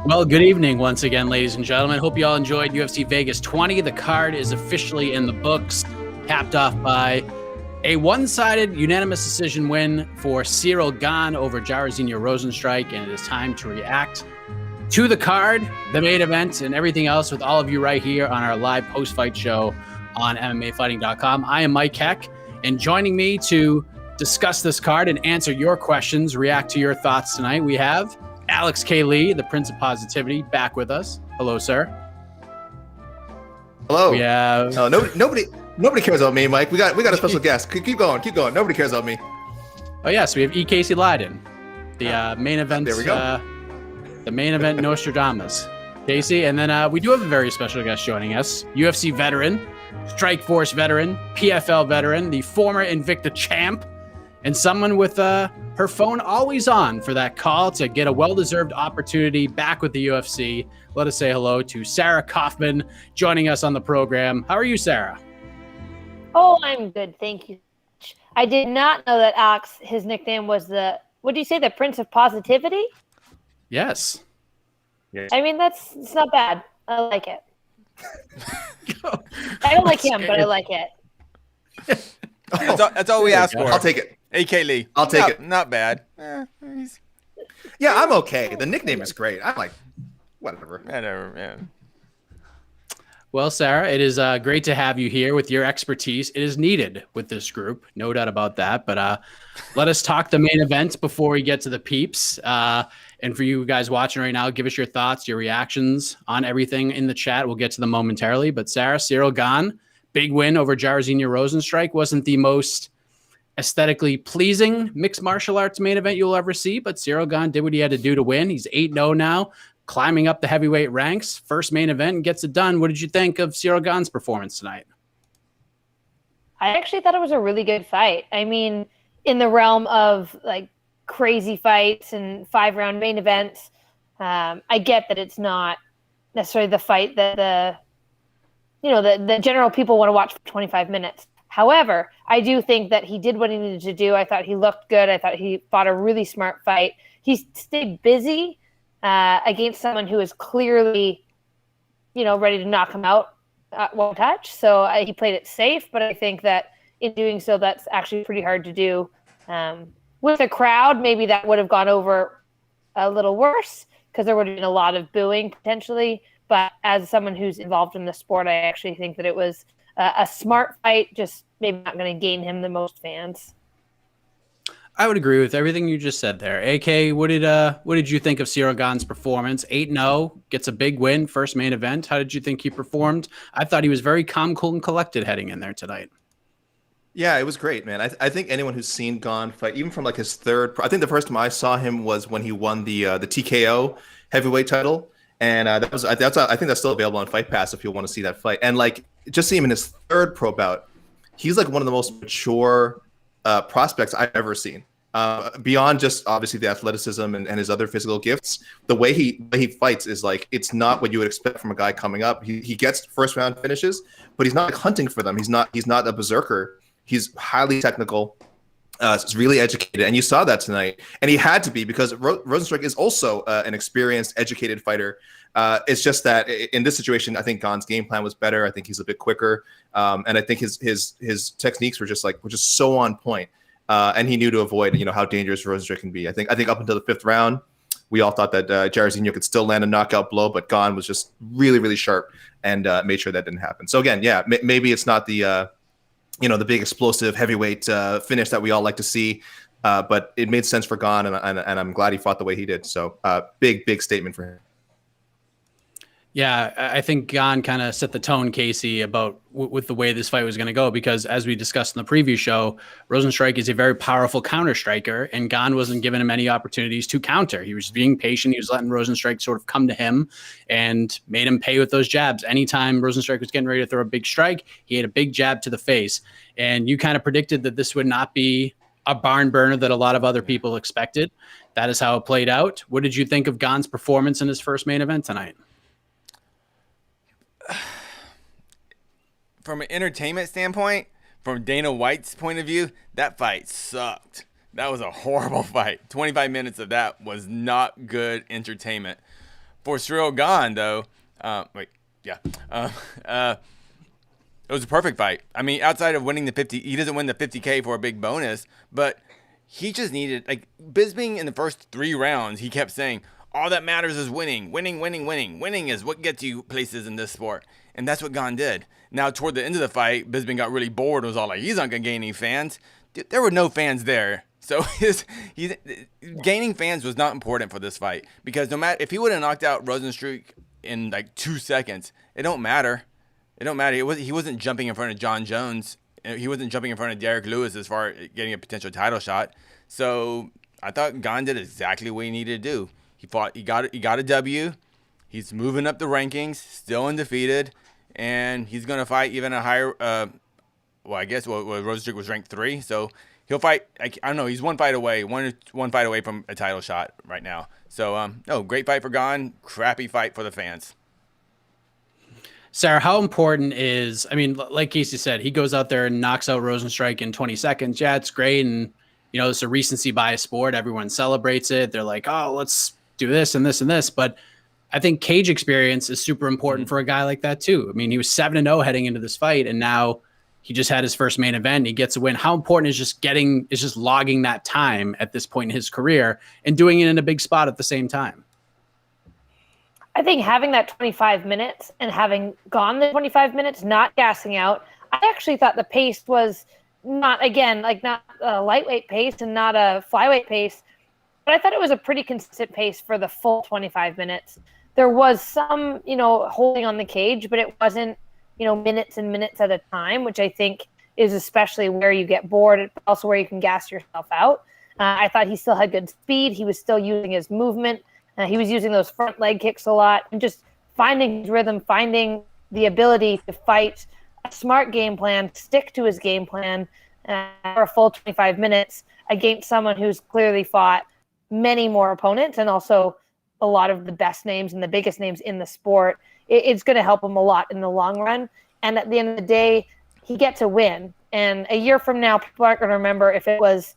Well, good evening once again, ladies and gentlemen. Hope you all enjoyed UFC Vegas 20. The card is officially in the books, capped off by a one-sided unanimous decision win for Ciryl Gane over Jairzinho Rozenstruik, and it is time to react to the card, the main event, and everything else with all of you right here on our live post-fight show on MMAfighting.com. I am Mike Heck, and joining me to discuss this card and answer your questions, react to your thoughts tonight, we have Alex K. Lee, the Prince of Positivity, back with us. Hello, sir. Hello. We have... Nobody cares about me, Mike. We got a special guest. Keep going. Nobody cares about me. Oh yes, we have E. Casey Leydon, the main event. There we go. The main event Nostradamus, Casey, and then we do have a very special guest joining us: UFC veteran, Strikeforce veteran, PFL veteran, the former Invicta champ, and someone with her phone always on for that call to get a well-deserved opportunity back with the UFC. Let us say hello to Sarah Kaufman joining us on the program. How are you, Sarah? Oh, I'm good. Thank you. I did not know that Alex, his nickname was what do you say, the Prince of Positivity? Yes. I mean, it's not bad. I like it. I don't like him, but I like it. That's all we ask for. I'll take it. AK Lee. I'll take it. Not bad. Yeah, I'm okay. The nickname is great. I'm like, whatever. Yeah. Well, Sarah, it is great to have you here with your expertise. It is needed with this group, no doubt about that. But let us talk the main event before we get to the peeps. And for you guys watching right now, give us your thoughts, your reactions on everything in the chat. We'll get to them momentarily. But Sarah, Ciryl Gane, big win over Jairzinho Rozenstruik. Wasn't the most aesthetically pleasing mixed martial arts main event you'll ever see, but Ciryl Gane did what he had to do to win. He's 8-0 now, climbing up the heavyweight ranks. First main event and gets it done. What did you think of Ciryl Gane's performance tonight? I actually thought it was a really good fight. I mean, in the realm of like crazy fights and 5-round main events, I get that it's not necessarily the fight that the general people want to watch for 25 minutes. However, I do think that he did what he needed to do. I thought he looked good. I thought he fought a really smart fight. He stayed busy against someone who is clearly, ready to knock him out at one touch. So he played it safe, but I think that in doing so, that's actually pretty hard to do. With a crowd, maybe that would have gone over a little worse because there would have been a lot of booing potentially. But as someone who's involved in the sport, I actually think that it was a smart fight, just maybe not going to gain him the most fans. I would agree with everything you just said there. AK, what did you think of Ciryl Gane's performance? 8-0, gets a big win, first main event. How did you think he performed? I thought he was very calm, cool, and collected heading in there tonight. Yeah, it was great, man. I think anyone who's seen Gane fight, even from like his third, I think the first time I saw him was when he won the TKO heavyweight title. And I think that's still available on Fight Pass if you want to see that fight. And like just see him in his third pro bout, he's like one of the most mature prospects I've ever seen. Beyond just obviously the athleticism and his other physical gifts, the way he fights is like it's not what you would expect from a guy coming up. He gets first round finishes, but he's not like hunting for them. He's not a berserker. He's highly technical. He's really educated, and you saw that tonight. And he had to be because Rozenstruik is also an experienced, educated fighter. It's just that in this situation, I think Gane's game plan was better. I think he's a bit quicker, and I think his techniques were just so on point. And he knew to avoid how dangerous Rozenstruik can be. I think up until the fifth round, we all thought that Jairzinho could still land a knockout blow, but Gane was just really, really sharp and made sure that didn't happen. So again, yeah, maybe it's not the the big explosive heavyweight finish that we all like to see. But it made sense for Gane, and I'm glad he fought the way he did. So big statement for him. Yeah, I think Gane kind of set the tone, Casey, about with the way this fight was going to go, because as we discussed in the preview show, Rozenstruik is a very powerful counter striker, and Gane wasn't giving him any opportunities to counter. He was being patient. He was letting Rozenstruik sort of come to him and made him pay with those jabs. Anytime Rozenstruik was getting ready to throw a big strike, he had a big jab to the face. And you kind of predicted that this would not be a barn burner that a lot of other people expected. That is how it played out. What did you think of Gane's performance in his first main event tonight? From an entertainment standpoint, from Dana White's point of view, that fight sucked. That was a horrible fight. 25 minutes of that was not good entertainment. For Ciryl Gane, though, it was a perfect fight. I mean, outside of winning the 50, he doesn't win the 50K for a big bonus, but he just needed, like, Bisping in the first 3 rounds, he kept saying, all that matters is winning. Winning is what gets you places in this sport. And that's what Gane did. Now, toward the end of the fight, Bisping got really bored and was all like, he's not going to gain any fans. Dude, there were no fans there. So gaining fans was not important for this fight, because no matter if he would have knocked out Rozenstruik in like 2 seconds, it don't matter. It don't matter. He wasn't jumping in front of John Jones. He wasn't jumping in front of Derek Lewis as far as getting a potential title shot. So I thought Gane did exactly what he needed to do. He fought. He got a W. He's moving up the rankings, still undefeated, and he's going to fight even a higher. I guess Rozenstruik was ranked 3, so he'll fight. I don't know. He's one fight away from a title shot right now. So no, great fight for Gane. Crappy fight for the fans. Sarah, how important is, I mean, like Casey said, he goes out there and knocks out Rozenstruik in 20 seconds. Yeah, it's great. And, you know, it's a recency bias sport. Everyone celebrates it. They're like, oh, let's do this and this and this. But I think cage experience is super important for a guy like that too. I mean, he was 7-0 heading into this fight, and now he just had his first main event and he gets a win. How important is just logging that time at this point in his career and doing it in a big spot at the same time? I think having that 25 minutes and having gone the 25 minutes, not gassing out, I actually thought the pace was not a lightweight pace and not a flyweight pace, but I thought it was a pretty consistent pace for the full 25 minutes. There was some, holding on the cage, but it wasn't, minutes and minutes at a time, which I think is especially where you get bored, but also where you can gas yourself out. I thought he still had good speed. He was still using his movement. He was using those front leg kicks a lot and just finding his rhythm, finding the ability to fight a smart game plan, stick to his game plan for a full 25 minutes against someone who's clearly fought many more opponents and also a lot of the best names and the biggest names in the sport. It's going to help him a lot in the long run. And at the end of the day, he gets a win. And a year from now, people aren't going to remember if it was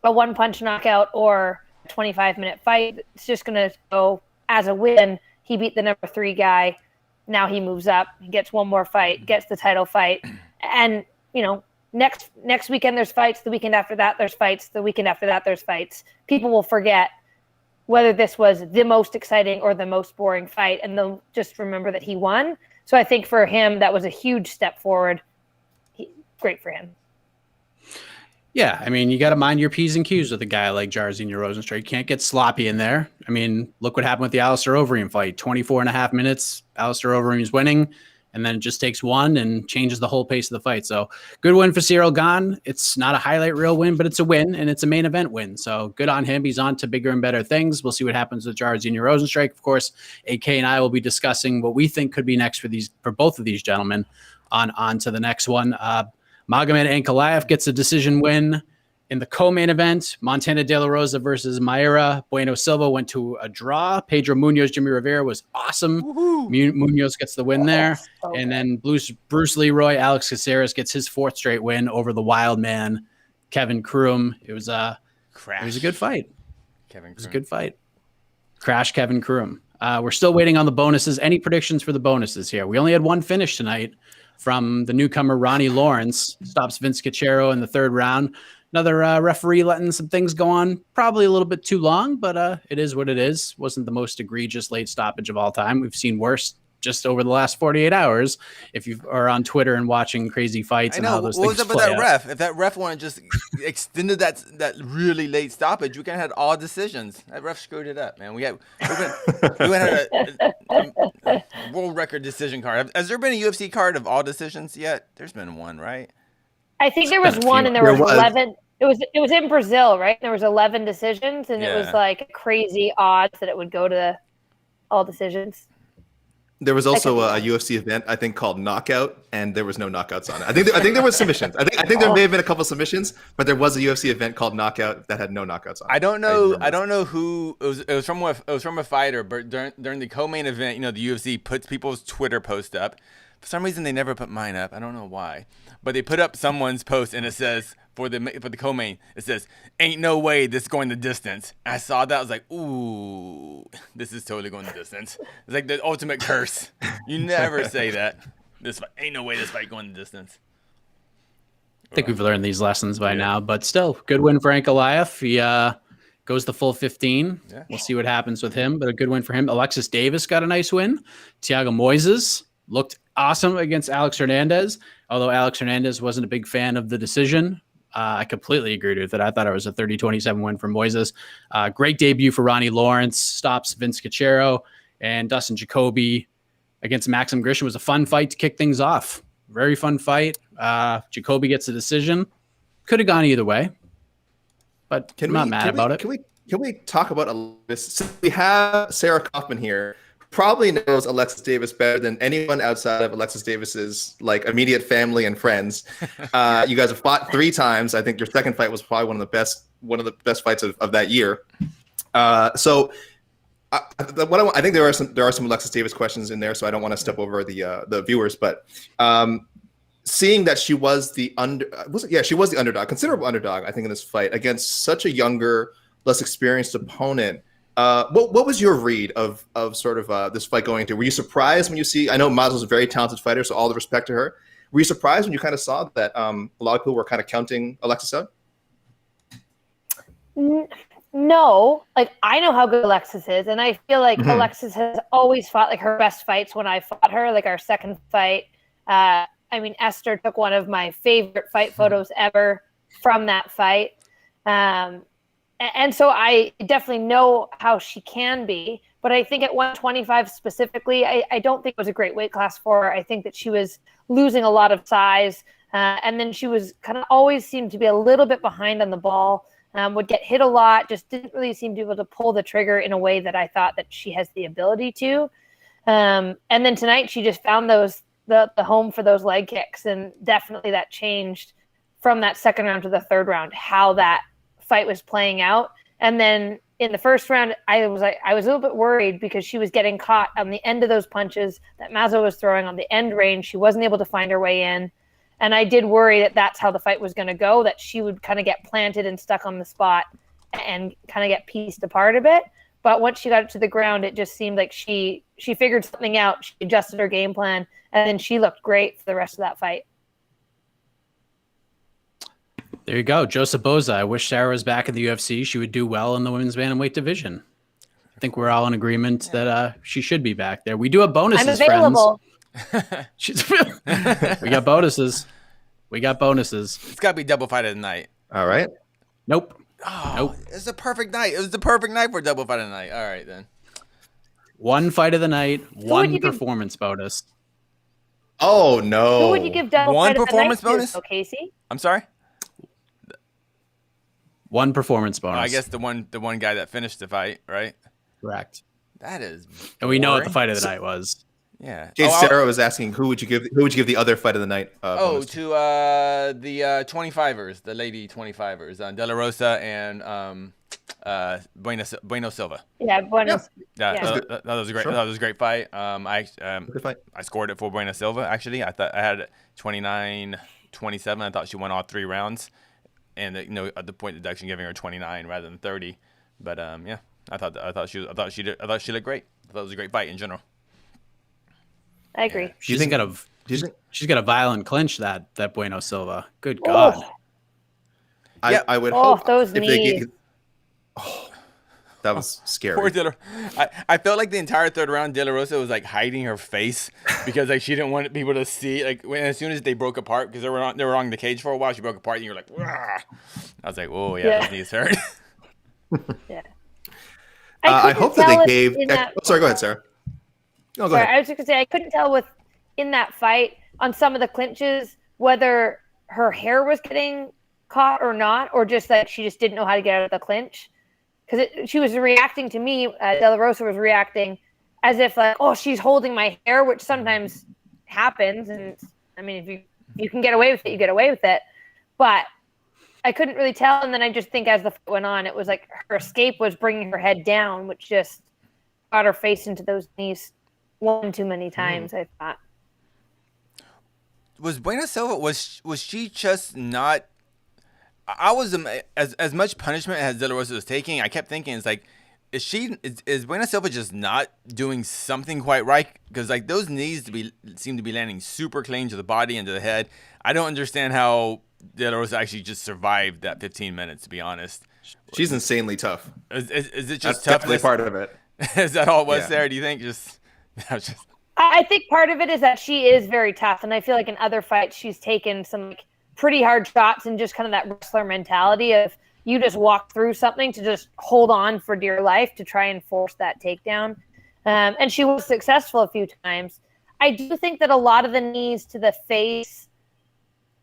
a one-punch knockout or 25-minute fight. It's just going to go as a win. He beat the number 3 guy. Now he moves up. He gets one more fight, gets the title fight. And, next weekend there's fights. The weekend after that there's fights. The weekend after that there's fights. People will forget whether this was the most exciting or the most boring fight, and they'll just remember that he won. So I think for him, that was a huge step forward. Great for him. Yeah, I mean, you got to mind your P's and Q's with a guy like Jairzinho Rozenstruik. You can't get sloppy in there. I mean, look what happened with the Alistair Overeem fight. 24 and a half minutes, Alistair Overeem's winning, and then it just takes one and changes the whole pace of the fight. So good win for Ciryl Gane. It's not a highlight reel win, but it's a win, and it's a main event win. So good on him. He's on to bigger and better things. We'll see what happens with Jairzinho Rozenstruik. Of course, AK and I will be discussing what we think could be next for both of these gentlemen on to the next one. Magomed Ankalaev gets a decision win in the co-main event. Montana De La Rosa versus Mayra Bueno Silva went to a draw. Pedro Munoz, Jimmy Rivera was awesome. Munoz gets the win there. And then Bruce Leroy, Alex Caceres gets his 4th straight win over the wild man, Kevin Croom. It was a good fight. It was a good fight. Crash Kevin Croom. We're still waiting on the bonuses. Any predictions for the bonuses here? We only had one finish tonight from the newcomer Ronnie Lawrence. Stops Vince Cachero in the 3rd round. Another referee letting some things go on probably a little bit too long, but it is what it is. Wasn't the most egregious late stoppage of all time. We've seen worse just over the last 48 hours. If you are on Twitter and watching crazy fights and how those things play out. What was up with that ref? If that ref wanted just extended that really late stoppage, we could have had all decisions. That ref screwed it up, man. We had a world record decision card. Has there been a UFC card of all decisions yet? There's been one, right? I think there was one, and there was 11. It was in Brazil, right? There was 11 decisions, and it was like crazy odds that it would go to all decisions. There was also a UFC event, I think, called Knockout, and there was no knockouts on it. I think there was submissions. I think there may have been a couple submissions, but there was a UFC event called Knockout that had no knockouts on it. I don't know who it was from. It was from a fighter, but during the co-main event, the UFC puts people's Twitter post up. For some reason, they never put mine up. I don't know why, but they put up someone's post, and it says for the co-main. It says, "Ain't no way this is going the distance." I saw that. I was like, "Ooh, this is totally going the distance." It's like the ultimate curse. You never say that. Ain't no way this fight going the distance. I think we've learned these lessons by now, but still, good win for Ankalaev. He goes the full 15. Yeah. We'll see what happens with him, but a good win for him. Alexis Davis got a nice win. Thiago Moises looked awesome against Alex Hernandez, although Alex Hernandez wasn't a big fan of the decision. I completely agreed with it. I thought it was a 30-27 win for Moises. Great debut for Ronnie Lawrence, stops Vince Cachero, and Dustin Jacoby against Maxim Grishin was a fun fight to kick things off. Very fun fight. Jacoby gets a decision. Could have gone either way, but I'm not mad about it. Can we talk about this? Since we have Sarah Kaufman here, probably knows Alexis Davis better than anyone outside of Alexis Davis's like immediate family and friends. You guys have fought 3 times. I think your second fight was probably one of the best fights of that year. I think there are some Alexis Davis questions in there, so I don't want to step over the viewers. But seeing that she was the underdog, considerable underdog, I think, in this fight against such a younger, less experienced opponent. What was your read of sort of this fight going into? Were you surprised when you see? I know Mazel's a very talented fighter, so all the respect to her. Were you surprised when you kind of saw that a lot of people were kind of counting Alexis out? No, like I know how good Alexis is, and I feel like Alexis has always fought like her best fights when I fought her. Like our second fight, I mean, Esther took one of my favorite fight photos ever from that fight, and so I definitely know how she can be. But I think at 125 specifically, I don't think it was a great weight class for her. I think that she was losing a lot of size, and then she was kind of always seemed to be a little bit behind on the ball. Would get hit a lot, just didn't really seem to be able to pull the trigger in a way that I thought that she has the ability to. And then tonight she just found the home for those leg kicks, and definitely that changed from that second round to the third round, how that fight was playing out. And then in the first round, I was a little bit worried because she was getting caught on the end of those punches that Mazo was throwing on the end range. She wasn't able to find her way in. And I did worry that that's how the fight was going to go, that she would kind of get planted and stuck on the spot and kind of get pieced apart a bit. But once she got it to the ground, it just seemed like she figured something out. She adjusted her game plan, and then she looked great for the rest of that fight. There you go. Joseph Boza. I wish Sarah was back in the UFC. She would do well in the women's bantamweight division. I think we're all in agreement that she should be back there. We do have bonuses, I'm available. Friends. We got bonuses. It's got to be double fight of the night. All right. Nope. Oh, nope. It's a perfect night. It was the perfect night for double fight of the night. All right, then. One fight of the night, one performance bonus. Oh, no. Who would you give double one fight performance of the night bonus? to, Casey? I'm sorry? One performance bonus. I guess the one guy that finished the fight, right? Correct. That is And we know what the fight of the night was. Yeah. Sarah was asking who would you give the other fight of the night? To the 25ers, the lady 25ers, De La Rosa and Bueno Silva. Yeah, Buenos. That was a great. Sure. That was a great fight. Good fight. I scored it for Bueno Silva. Actually, I thought I had 29-27. I thought she won all 3 rounds, and at the point deduction giving her 29 rather than 30. But yeah, I thought she looked great. I thought it was a great fight in general. I agree. Yeah. She's got a violent clinch that Bueno Silva. Good God. I would hope those if knees. That was scary. Poor I felt like the entire third round, De La Rosa was like hiding her face because like she didn't want people to see. Like as soon as they broke apart, because they were on the cage for a while, she broke apart, and you're like, "Rah." I was like, oh yeah, those knees hurt. Yeah. I hope that they gave. Sorry, go ahead, Sarah. No, go ahead. I was just gonna say I couldn't tell in that fight on some of the clinches whether her hair was getting caught or not, or just that she just didn't know how to get out of the clinch. Because she was reacting to me, De La Rosa was reacting as if like, oh, she's holding my hair, which sometimes happens. And I mean, if you can get away with it, you get away with it. But I couldn't really tell. And then I just think as the fight went on, it was like her escape was bringing her head down, which just got her face into those knees one too many times, I thought. Was Buena Silva, was she just not I was as much punishment as De La Rosa was taking. I kept thinking, it's like, is Buena Silva just not doing something quite right? Because like those knees seem to be landing super clean to the body and to the head. I don't understand how De La Rosa actually just survived that 15 minutes. To be honest, She's insanely tough. Is it That's just definitely toughness? part of it. Is that all it was Yeah. there? Do you think just? I think part of it is that she is very tough, and I feel like in other fights she's taken some like pretty hard shots and just kind of that wrestler mentality of you just walk through something to just hold on for dear life to try and force that takedown. And she was successful a few times. I do think that a lot of the knees to the face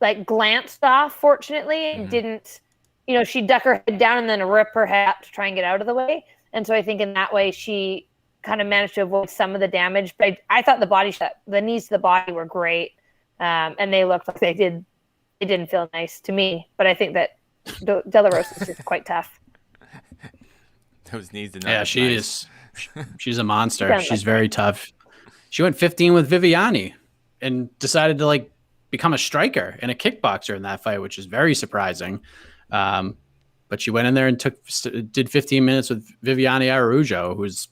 like glanced off, fortunately, and didn't, she'd duck her head down and then rip her head up to try and get out of the way. And so I think in that way she kind of managed to avoid some of the damage. But I thought the knees to the body were great. And they looked like it didn't feel nice to me. But I think that De La Rosa is just quite tough. Those knees did not. Yeah, look she nice. is. She's a monster. Yeah, She's very tough. She went 15 with Viviani and decided to like become a striker and a kickboxer in that fight, which is very surprising. But she went in there and did 15 minutes with Viviani Araujo, who's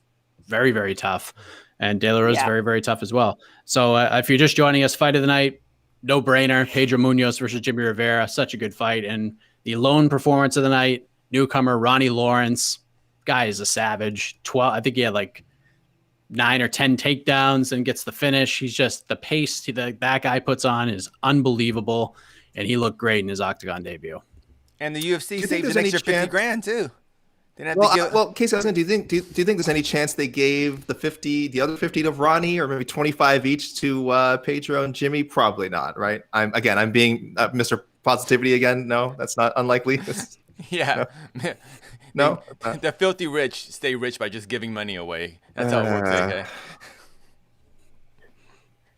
very, very tough. And De La Rosa is very, very tough as well. So if you're just joining us, fight of the night, no brainer. Pedro Munoz versus Jimmy Rivera. Such a good fight. And the lone performance of the night, newcomer Ronnie Lawrence. Guy is a savage. I think he had like 9 or 10 takedowns and gets the finish. He's just the pace that guy puts on is unbelievable. And he looked great in his octagon debut. And the UFC think saved there's an any extra chance- $50,000 too. They didn't have to give. Well, Casey, do you think there's any chance they gave the other 50 to Ronnie, or maybe 25 each to Pedro and Jimmy? Probably not, right? I'm being Mr. Positivity again. No, that's not unlikely. Yeah. No? The filthy rich stay rich by just giving money away. That's how it works. Okay.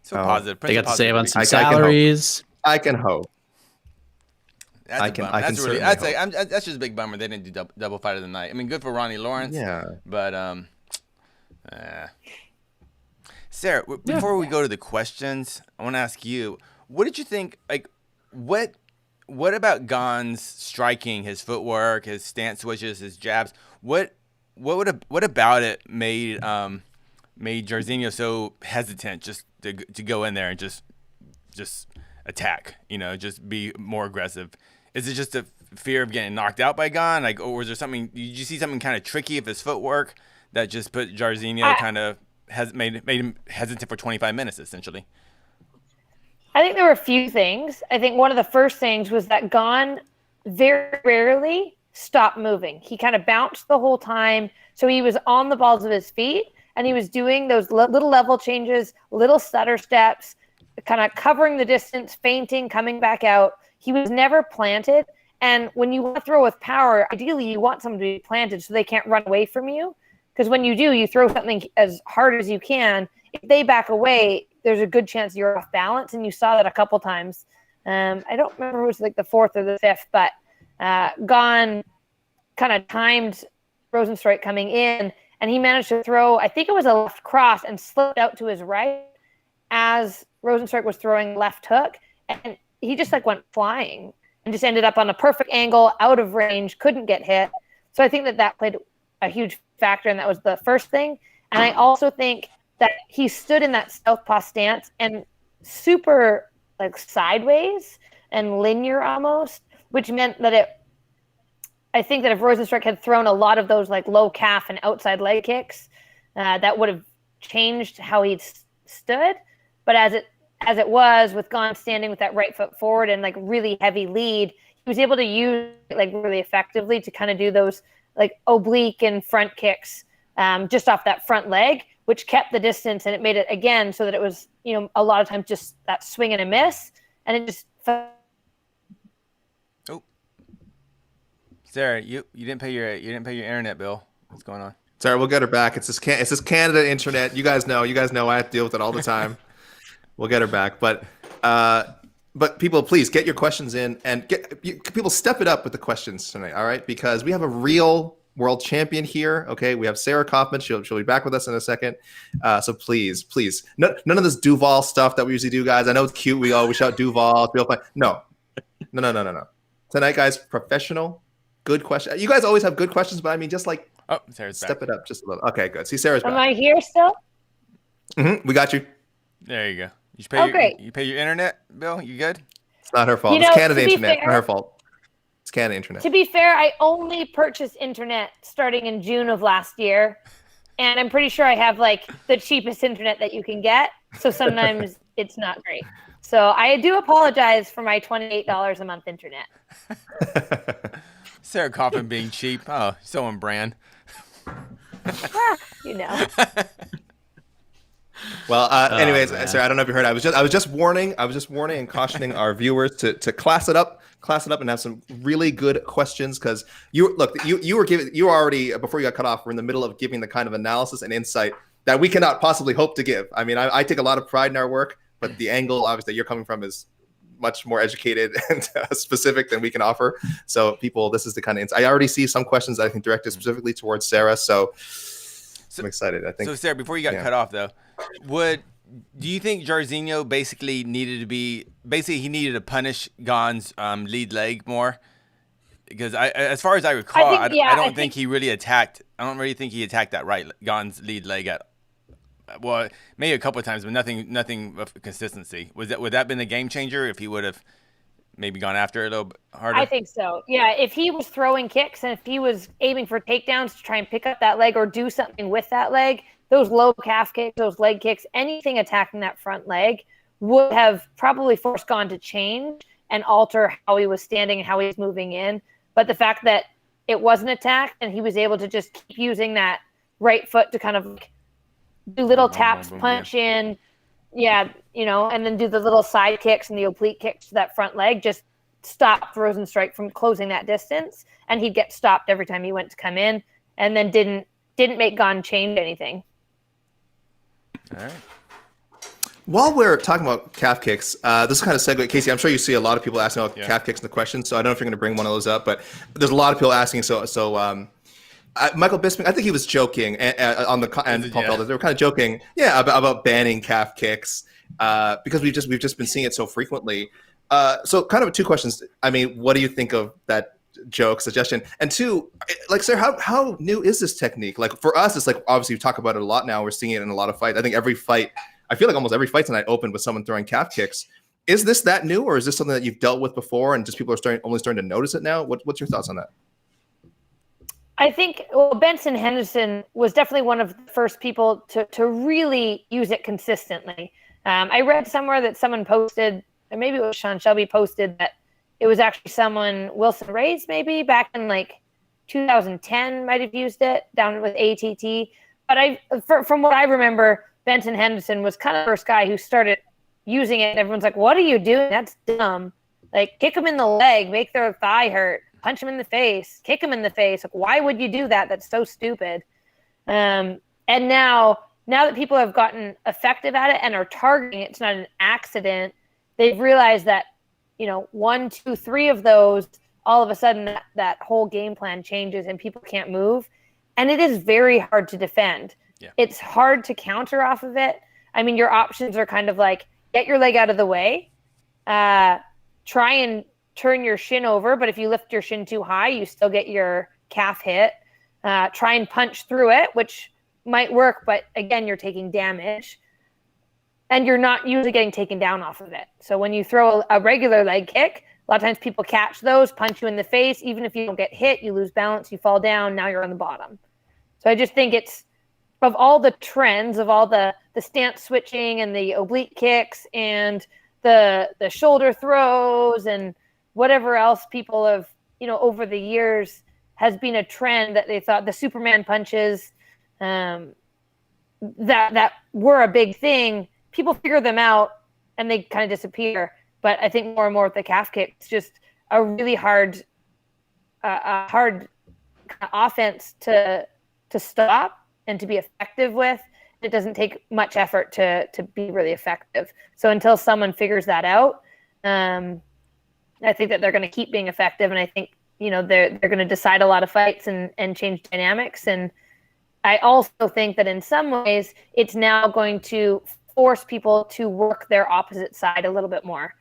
So positive. They got to save on some I can hope. salaries. I can hope. That's I a can- bummer. I can That's really. certainly That's just a big bummer. They didn't do double fight of the night. I mean, good for Ronnie Lawrence. Yeah. But Sarah, before we go to the questions, I want to ask you, what did you think? Like, what about Gane's striking, his footwork, his stance switches, his jabs? What about it made Jairzinho so hesitant just to go in there and just attack? Just be more aggressive. Is it just a fear of getting knocked out by Gane? Like, or was there something? Did you see something kind of tricky with his footwork that just put Jairzinho kind of made him hesitant for 25 minutes essentially? I think there were a few things. I think one of the first things was that Gane very rarely stopped moving. He kind of bounced the whole time. So he was on the balls of his feet and he was doing those little level changes, little stutter steps, kind of covering the distance, feinting, coming back out. He was never planted. And when you want to throw with power, ideally you want someone to be planted so they can't run away from you. Because when you do, you throw something as hard as you can. If they back away, there's a good chance you're off balance. And you saw that a couple times. I don't remember if it was like the 4th or the 5th, but Gane kind of timed Rozenstruik coming in. And he managed to throw, I think it was a left cross, and slipped out to his right as Rozenstruik was throwing left hook. And he just like went flying and just ended up on a perfect angle, out of range, couldn't get hit. So I think that played a huge factor, and that was the first thing. And I also think that he stood in that southpaw stance and super like sideways and linear almost, which meant that I think that if Rozenstruik had thrown a lot of those like low calf and outside leg kicks, that would have changed how he stood. But as it was, with Gane standing with that right foot forward and like really heavy lead, he was able to use it like really effectively to kind of do those like oblique and front kicks just off that front leg, which kept the distance, and it made it again so that it was, a lot of times just that swing and a miss, and it just felt. Oh, Sarah, you didn't pay your internet bill. What's going on? Sorry, we'll get her back. It's this Canada internet. You guys know I have to deal with it all the time. We'll get her back, but people, please get your questions in, and people step it up with the questions tonight. All right, because we have a real world champion here. Okay, we have Sarah Kaufman. She'll be back with us in a second. So please, none of this Duval stuff that we usually do, guys. I know it's cute. We always shout Duval. No. tonight, guys. Professional, good question. You guys always have good questions, but I mean, just like Sarah's step back. it up just a little. Okay, good. See, Sarah's Am back. I here still? We got you. There you go. You pay your internet bill? You good? It's not her fault. You know, It's Canada to be internet. fair- Not her fault. It's Canada internet. To be fair, I only purchased internet starting in June of last year. And I'm pretty sure I have like the cheapest internet that you can get. So sometimes it's not great. So I do apologize for my $28 a month internet. Sarah Kaufman being cheap. Oh, so on brand. You know. Well, anyways, man. Sarah, I don't know if you heard. I was just warning and cautioning our viewers to class it up, and have some really good questions because you were already before you got cut off. We're in the middle of giving the kind of analysis and insight that we cannot possibly hope to give. I mean, I take a lot of pride in our work, but the angle obviously you're coming from is much more educated and specific than we can offer. So people, this is the kind of insight. I already see some questions that I think directed specifically towards Sarah. So I'm excited. I think. So Sarah, before you got cut off though, do you think Jairzinho basically needed to punish Gane's lead leg more? Because as far as I recall, I don't think he really attacked. I don't really think he attacked that right Gane's lead leg at. Well, maybe a couple of times, but nothing of consistency. Would that have been the game changer if he would have maybe gone after it a little bit harder? I think so. Yeah, if he was throwing kicks and if he was aiming for takedowns to try and pick up that leg or do something with that leg, those low calf kicks, those leg kicks, anything attacking that front leg would have probably forced Gane to change and alter how he was standing and how he was moving in. But the fact that it wasn't attacked and he was able to just keep using that right foot to kind of do little taps, punch in, and then do the little side kicks and the oblique kicks to that front leg, just stopped Rozenstruik from closing that distance, and he'd get stopped every time he went to come in, and then didn't make Gane change anything. All right. While we're talking about calf kicks, this is kind of segue. Casey, I'm sure you see a lot of people asking about calf kicks in the questions, so I don't know if you're going to bring one of those up, but there's a lot of people asking. Michael Bisping, I think he was joking on the and Paul Felder. They were kind of joking, about banning calf kicks because we've just been seeing it so frequently. So, kind of two questions. I mean, what do you think of that joke suggestion? And two, like, Sarah, how new is this technique? Like for us, it's like obviously we talk about it a lot now. We're seeing it in a lot of fights. I think I feel like almost every fight tonight opened with someone throwing calf kicks. Is this that new, or is this something that you've dealt with before and just people are only starting to notice it now? What's your thoughts on that? I think Benson Henderson was definitely one of the first people to really use it consistently. I read somewhere that someone posted, or maybe it was Sean Shelby posted, that it was actually someone, Wilson Reyes maybe, back in like 2010 might have used it down with ATT. But from what I remember, Benson Henderson was kind of the first guy who started using it. And everyone's like, what are you doing? That's dumb. Like, kick them in the leg, make their thigh hurt. Punch him in the face, kick him in the face. Like, why would you do that? That's so stupid. And now that people have gotten effective at it and are targeting it, it's not an accident. They've realized that, 1, 2, 3 of those, all of a sudden that whole game plan changes and people can't move. And it is very hard to defend. Yeah. It's hard to counter off of it. I mean, your options are kind of like, get your leg out of the way, try and turn your shin over, but if you lift your shin too high, you still get your calf hit. Try and punch through it, which might work, but again, you're taking damage. And you're not usually getting taken down off of it. So when you throw a regular leg kick, a lot of times people catch those, punch you in the face. Even if you don't get hit, you lose balance, you fall down, now you're on the bottom. So I just think it's, of all the trends, of all the stance switching and the oblique kicks and the shoulder throws and whatever else people have, over the years has been a trend that they thought the Superman punches that were a big thing. People figure them out and they kind of disappear. But I think more and more with the calf kick, it's just a really hard offense to stop and to be effective with. It doesn't take much effort to be really effective. So until someone figures that out, I think that they're going to keep being effective, and I think they're going to decide a lot of fights and change dynamics. And I also think that in some ways, it's now going to force people to work their opposite side a little bit more.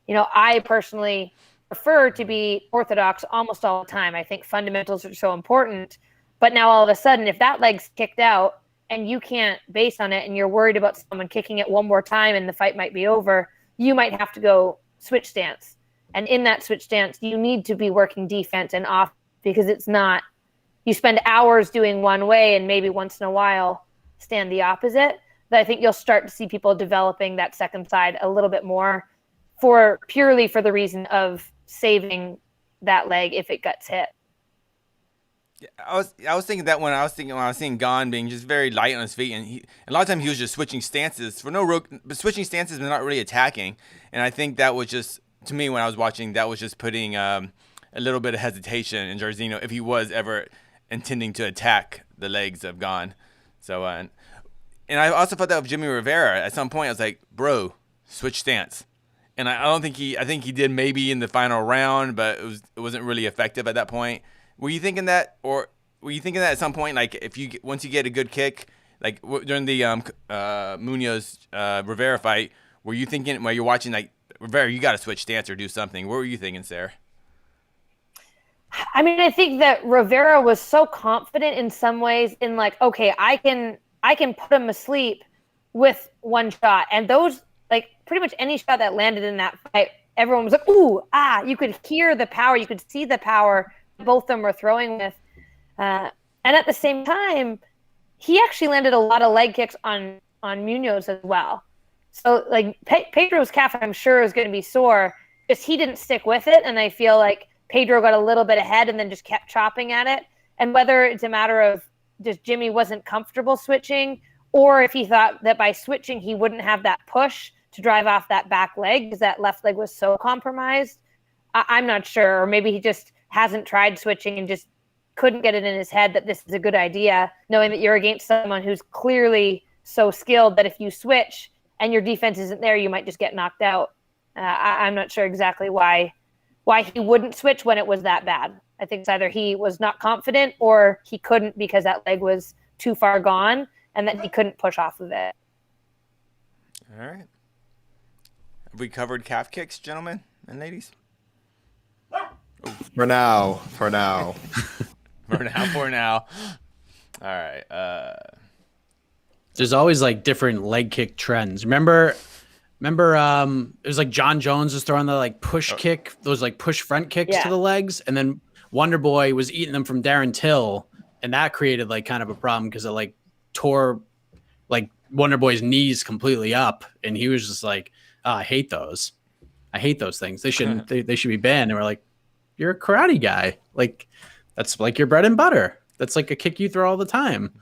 I personally prefer to be orthodox almost all the time. I think fundamentals are so important. But now all of a sudden, if that leg's kicked out and you can't base on it and you're worried about someone kicking it one more time and the fight might be over, you might have to go switch stance. And in that switch stance, you need to be working defense and off, because it's not, you spend hours doing one way and maybe once in a while stand the opposite. But I think you'll start to see people developing that second side a little bit more purely for the reason of saving that leg if it gets hit. Yeah, I was thinking that when I was seeing Gane being just very light on his feet, and a lot of times he was just switching stances but switching stances but not really attacking. And I think that was just, to me, when I was watching, that was just putting a little bit of hesitation in Jairzinho if he was ever intending to attack the legs of Gane. So and I also felt that with Jimmy Rivera at some point. I was like, bro, switch stance. And I think he did maybe in the final round, but it wasn't really effective at that point. Were you thinking that, or were you thinking that at some point, like once you get a good kick, like during the Munoz Rivera fight, were you thinking while you're watching, like, Rivera, you got to switch stance or do something? What were you thinking, Sarah? I mean, I think that Rivera was so confident in some ways in, like, okay, I can put him asleep with one shot, and those, like, pretty much any shot that landed in that fight, everyone was like, ooh, you could hear the power, you could see the power both of them were throwing with. And at the same time, he actually landed a lot of leg kicks on Munoz as well. So, like, Pedro's calf, I'm sure, is going to be sore, because he didn't stick with it, and I feel like Pedro got a little bit ahead and then just kept chopping at it. And whether it's a matter of just Jimmy wasn't comfortable switching, or if he thought that by switching he wouldn't have that push to drive off that back leg because that left leg was so compromised, I'm not sure. Or maybe he just hasn't tried switching and just couldn't get it in his head that this is a good idea, knowing that you're against someone who's clearly so skilled that if you switch and your defense isn't there, you might just get knocked out. I'm not sure exactly why he wouldn't switch when it was that bad. I think it's either he was not confident or he couldn't because that leg was too far gone and that he couldn't push off of it. All right. Have we covered calf kicks, gentlemen and ladies? For now. For now. All right. There's always, like, different leg kick trends. Remember it was like John Jones was throwing the, like, push kick, those, like, push front kicks to the legs, and then Wonder Boy was eating them from Darren Till, and that created, like, kind of a problem because it, like, tore, like, Wonder Boy's knees completely up, and he was just like, I hate those things. They shouldn't they should be banned. And we're like, you're a karate guy. Like, that's like your bread and butter. That's like a kick you throw all the time.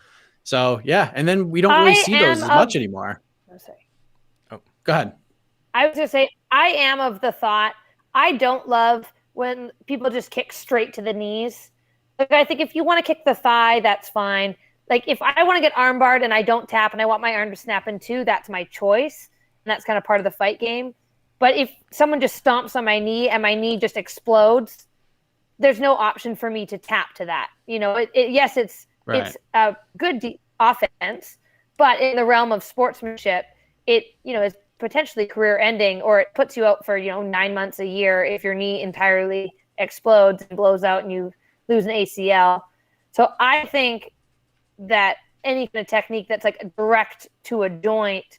So yeah, and then we don't really see those as much anymore. I'm sorry. Oh, go ahead. I was gonna say, I am of the thought, I don't love when people just kick straight to the knees. Like, I think if you want to kick the thigh, that's fine. Like, if I want to get armbarred and I don't tap and I want my arm to snap in two, that's my choice. And that's kind of part of the fight game. But if someone just stomps on my knee and my knee just explodes, there's no option for me to tap to that. You know, yes, it's a good offense, but in the realm of sportsmanship, it, you know, is potentially career ending, or it puts you out for, 9 months, a year if your knee entirely explodes and blows out and you lose an ACL. So I think that any kind of technique that's like direct to a joint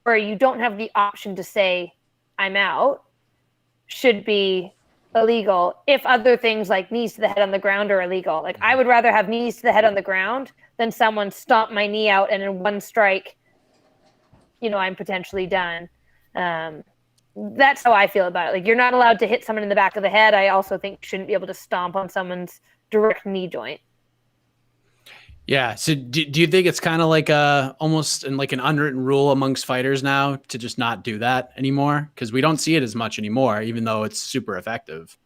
where you don't have the option to say, I'm out, should be illegal if other things like knees to the head on the ground are illegal. Like, I would rather have knees to the head on the ground than someone stomp my knee out and in one strike, I'm potentially done. That's how I feel about it. Like, you're not allowed to hit someone in the back of the head. I also think you shouldn't be able to stomp on someone's direct knee joint. Yeah. So do you think it's kind of like almost like an unwritten rule amongst fighters now to just not do that anymore? Because we don't see it as much anymore, even though it's super effective.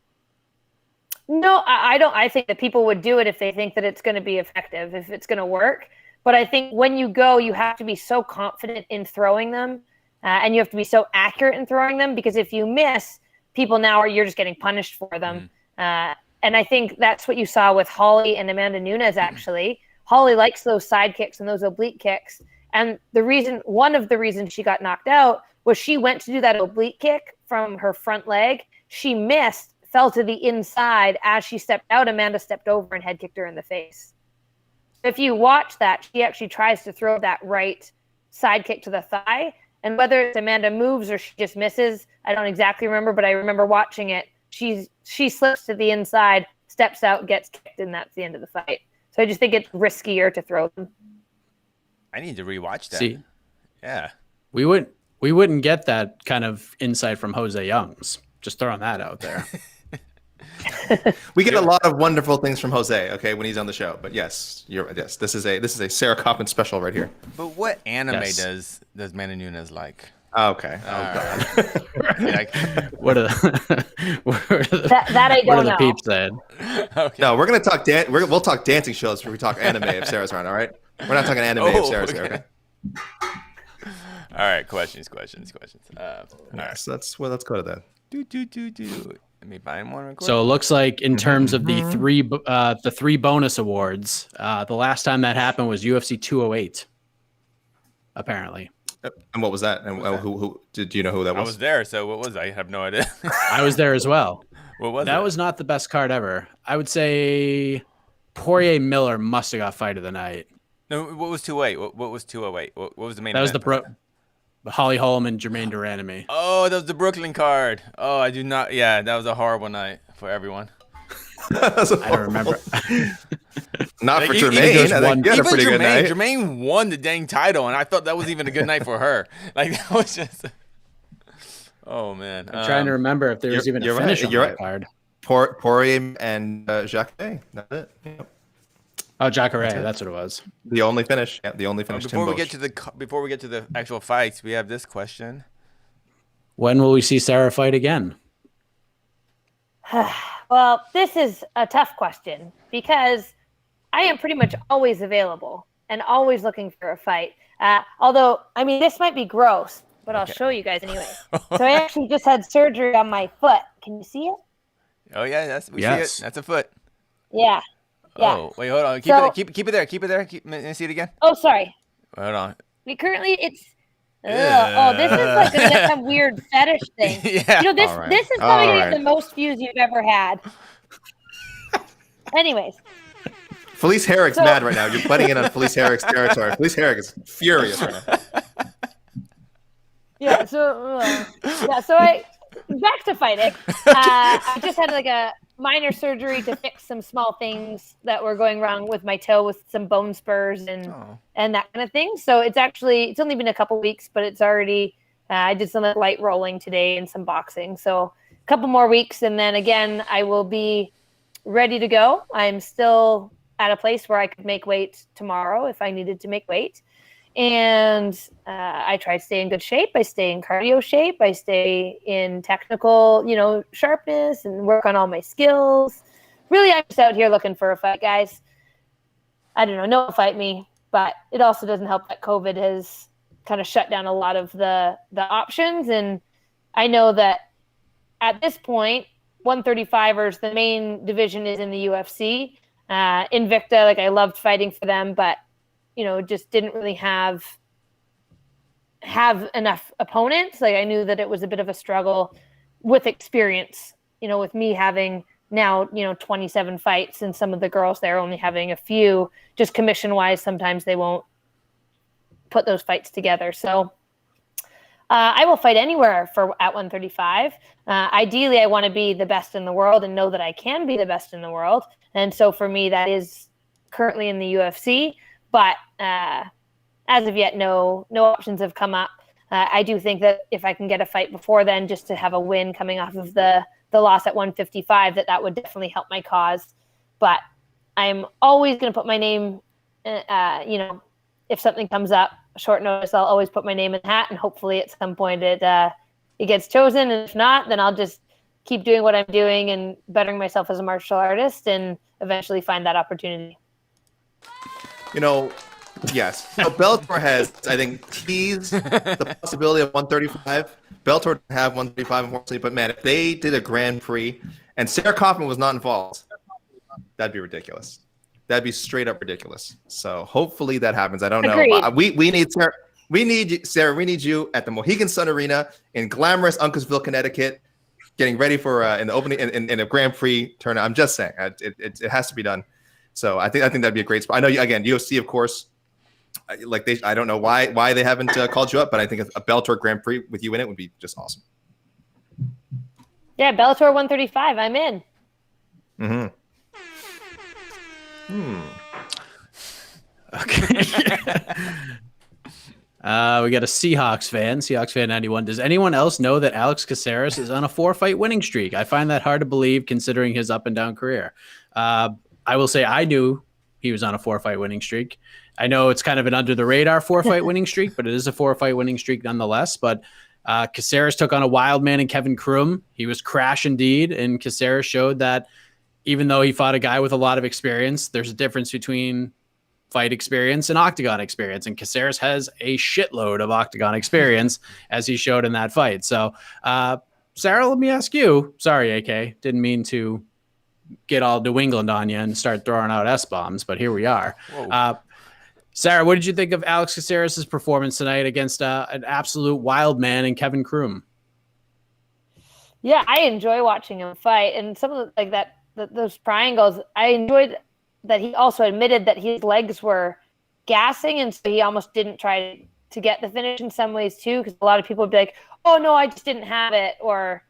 No, I don't. I think that people would do it if they think that it's going to be effective, if it's going to work. But I think when you go, you have to be so confident in throwing them, and you have to be so accurate in throwing them, because if you miss, you're just getting punished for them. And I think that's what you saw with Holly and Amanda Nunes, actually. Holly likes those side kicks and those oblique kicks. And one of the reasons she got knocked out was she went to do that oblique kick from her front leg. She missed, fell to the inside. As she stepped out, Amanda stepped over and head kicked her in the face. If you watch that, she actually tries to throw that right side kick to the thigh. And whether it's Amanda moves or she just misses, I don't exactly remember, but I remember watching it. She slips to the inside, steps out, gets kicked, and that's the end of the fight. So I just think it's riskier to throw them. I need to rewatch that. See, yeah. we wouldn't get that kind of insight from Jose Youngs. Just throwing that out there. We get a lot of wonderful things from Jose, okay, when he's on the show. But yes, this is a Sarah Kaufman special right here. But what anime Yes. does Amanda Nunes like? Okay. Oh god. Like, What are the, That I what don't are the know. peeps saying? okay. No, we're gonna talk we'll talk dancing shows before we talk anime if Sarah's around, all right? We're not talking anime if Sarah's here, okay? All right, questions. All right. So let's go to that. Let me find one real quick. So it looks like in terms of the three bonus awards, the last time that happened was UFC 208. Apparently, And what was that? And who did you know who that I was? was there, so what was that? I have no idea. I was there as well. What was That it? was not the best card ever. I would say Poirier Miller must have got fight of the night. No, what was 208? What was 208? What was the main That was event? Holly Holm and Jermaine Duranamy. Oh, that was the Brooklyn card. Oh, I do not. Yeah, that was a horrible night for everyone. I don't remember. Not for Like, Jermaine. I think you had a Even pretty good night. Jermaine won the dang title, and I thought that was even a good night for her. Like that was just. Oh man. I'm trying to remember if there was even a you're finish right, on you're that card. Poirier and Jacques. That's it. Yep. Oh, Jacare, that's what it was. The only finish. Yeah, the only finish. Before Tim we Bosch. get to the actual fights, we have this question. When will we see Sarah fight again? Well, this is a tough question because I am pretty much always available and always looking for a fight. Although, I mean, this might be gross, but I'll show you guys anyway. So I actually just had surgery on my foot. Can you see it? Oh yeah, we Yes. see it. That's a foot. Yeah. Yeah. Oh wait, hold on. So- Keep it there. Let me see it again. Oh, sorry. Hold on. Currently, it's. Oh, this is like gonna get some weird fetish thing. Yeah. You know, this All right. this is probably gonna All get the most views you've ever had. Anyways, Felice Herrick's mad right now. You're butting in on Felice Herrick's territory. Felice Herrick is furious right now. yeah. So I back to fighting. I just had like a minor surgery to fix some small things that were going wrong with my toe, with some bone spurs and that kind of thing. So it's only been a couple weeks, but it's already. I did some light rolling today and some boxing. So a couple more weeks, and then again I will be ready to go. I'm still at a place where I could make weight tomorrow if I needed to make weight. And I try to stay in good shape. I stay in cardio shape. I stay in technical, sharpness and work on all my skills. Really, I'm just out here looking for a fight, guys. I don't know. No one fight me, but it also doesn't help that COVID has kind of shut down a lot of the options. And I know that at this point, 135ers, the main division is in the UFC. Invicta, like I loved fighting for them, but just didn't really have enough opponents. Like I knew that it was a bit of a struggle with experience, with me having now, 27 fights and some of the girls there only having a few, just commission wise, sometimes they won't put those fights together. So I will fight anywhere at 135. Ideally, I want to be the best in the world and know that I can be the best in the world. And so for me, that is currently in the UFC. But as of yet, no options have come up. I do think that if I can get a fight before then, just to have a win coming off of the loss at 155, that would definitely help my cause. But I'm always going to put my name, if something comes up, short notice, I'll always put my name in the hat, and hopefully at some point it gets chosen. And if not, then I'll just keep doing what I'm doing and bettering myself as a martial artist and eventually find that opportunity. Yes. So Bellator has, I think, teased the possibility of 135. Bellator didn't have 135, unfortunately, but man, if they did a Grand Prix and Sarah Kaufman was not involved, that'd be ridiculous. That'd be straight up ridiculous. So hopefully that happens. I don't know. Agreed. We need Sarah. We need you at the Mohegan Sun Arena in glamorous Uncasville, Connecticut. getting ready for in the opening in a Grand Prix tournament. I'm just saying it has to be done. So I think that'd be a great spot. I know UFC, of course. I don't know why they haven't called you up, but I think a Bellator Grand Prix with you in it would be just awesome. Yeah, Bellator 135. I'm in. Mm-hmm. Okay. We got a Seahawks fan 91. Does anyone else know that Alex Caceres is on a 4-fight winning streak? I find that hard to believe considering his up and down career. I will say I knew he was on a 4-fight winning streak. I know it's kind of an under the radar 4-fight winning streak, but it is a 4-fight winning streak nonetheless. But Caceres took on a wild man in Kevin Krum. He was crash indeed, and Caceres showed that even though he fought a guy with a lot of experience, there's a difference between fight experience and octagon experience, and Caceres has a shitload of octagon experience as he showed in that fight. So Sarah, let me ask you, sorry AK, didn't mean to get all New England on you and start throwing out S-bombs, but here we are. Sarah, what did you think of Alex Caceres' performance tonight against an absolute wild man in Kevin Krum? Yeah, I enjoy watching him fight, and some of those triangles, I enjoyed that he also admitted that his legs were gassing, and so he almost didn't try to get the finish in some ways too, because a lot of people would be like, oh no, I just didn't have it, or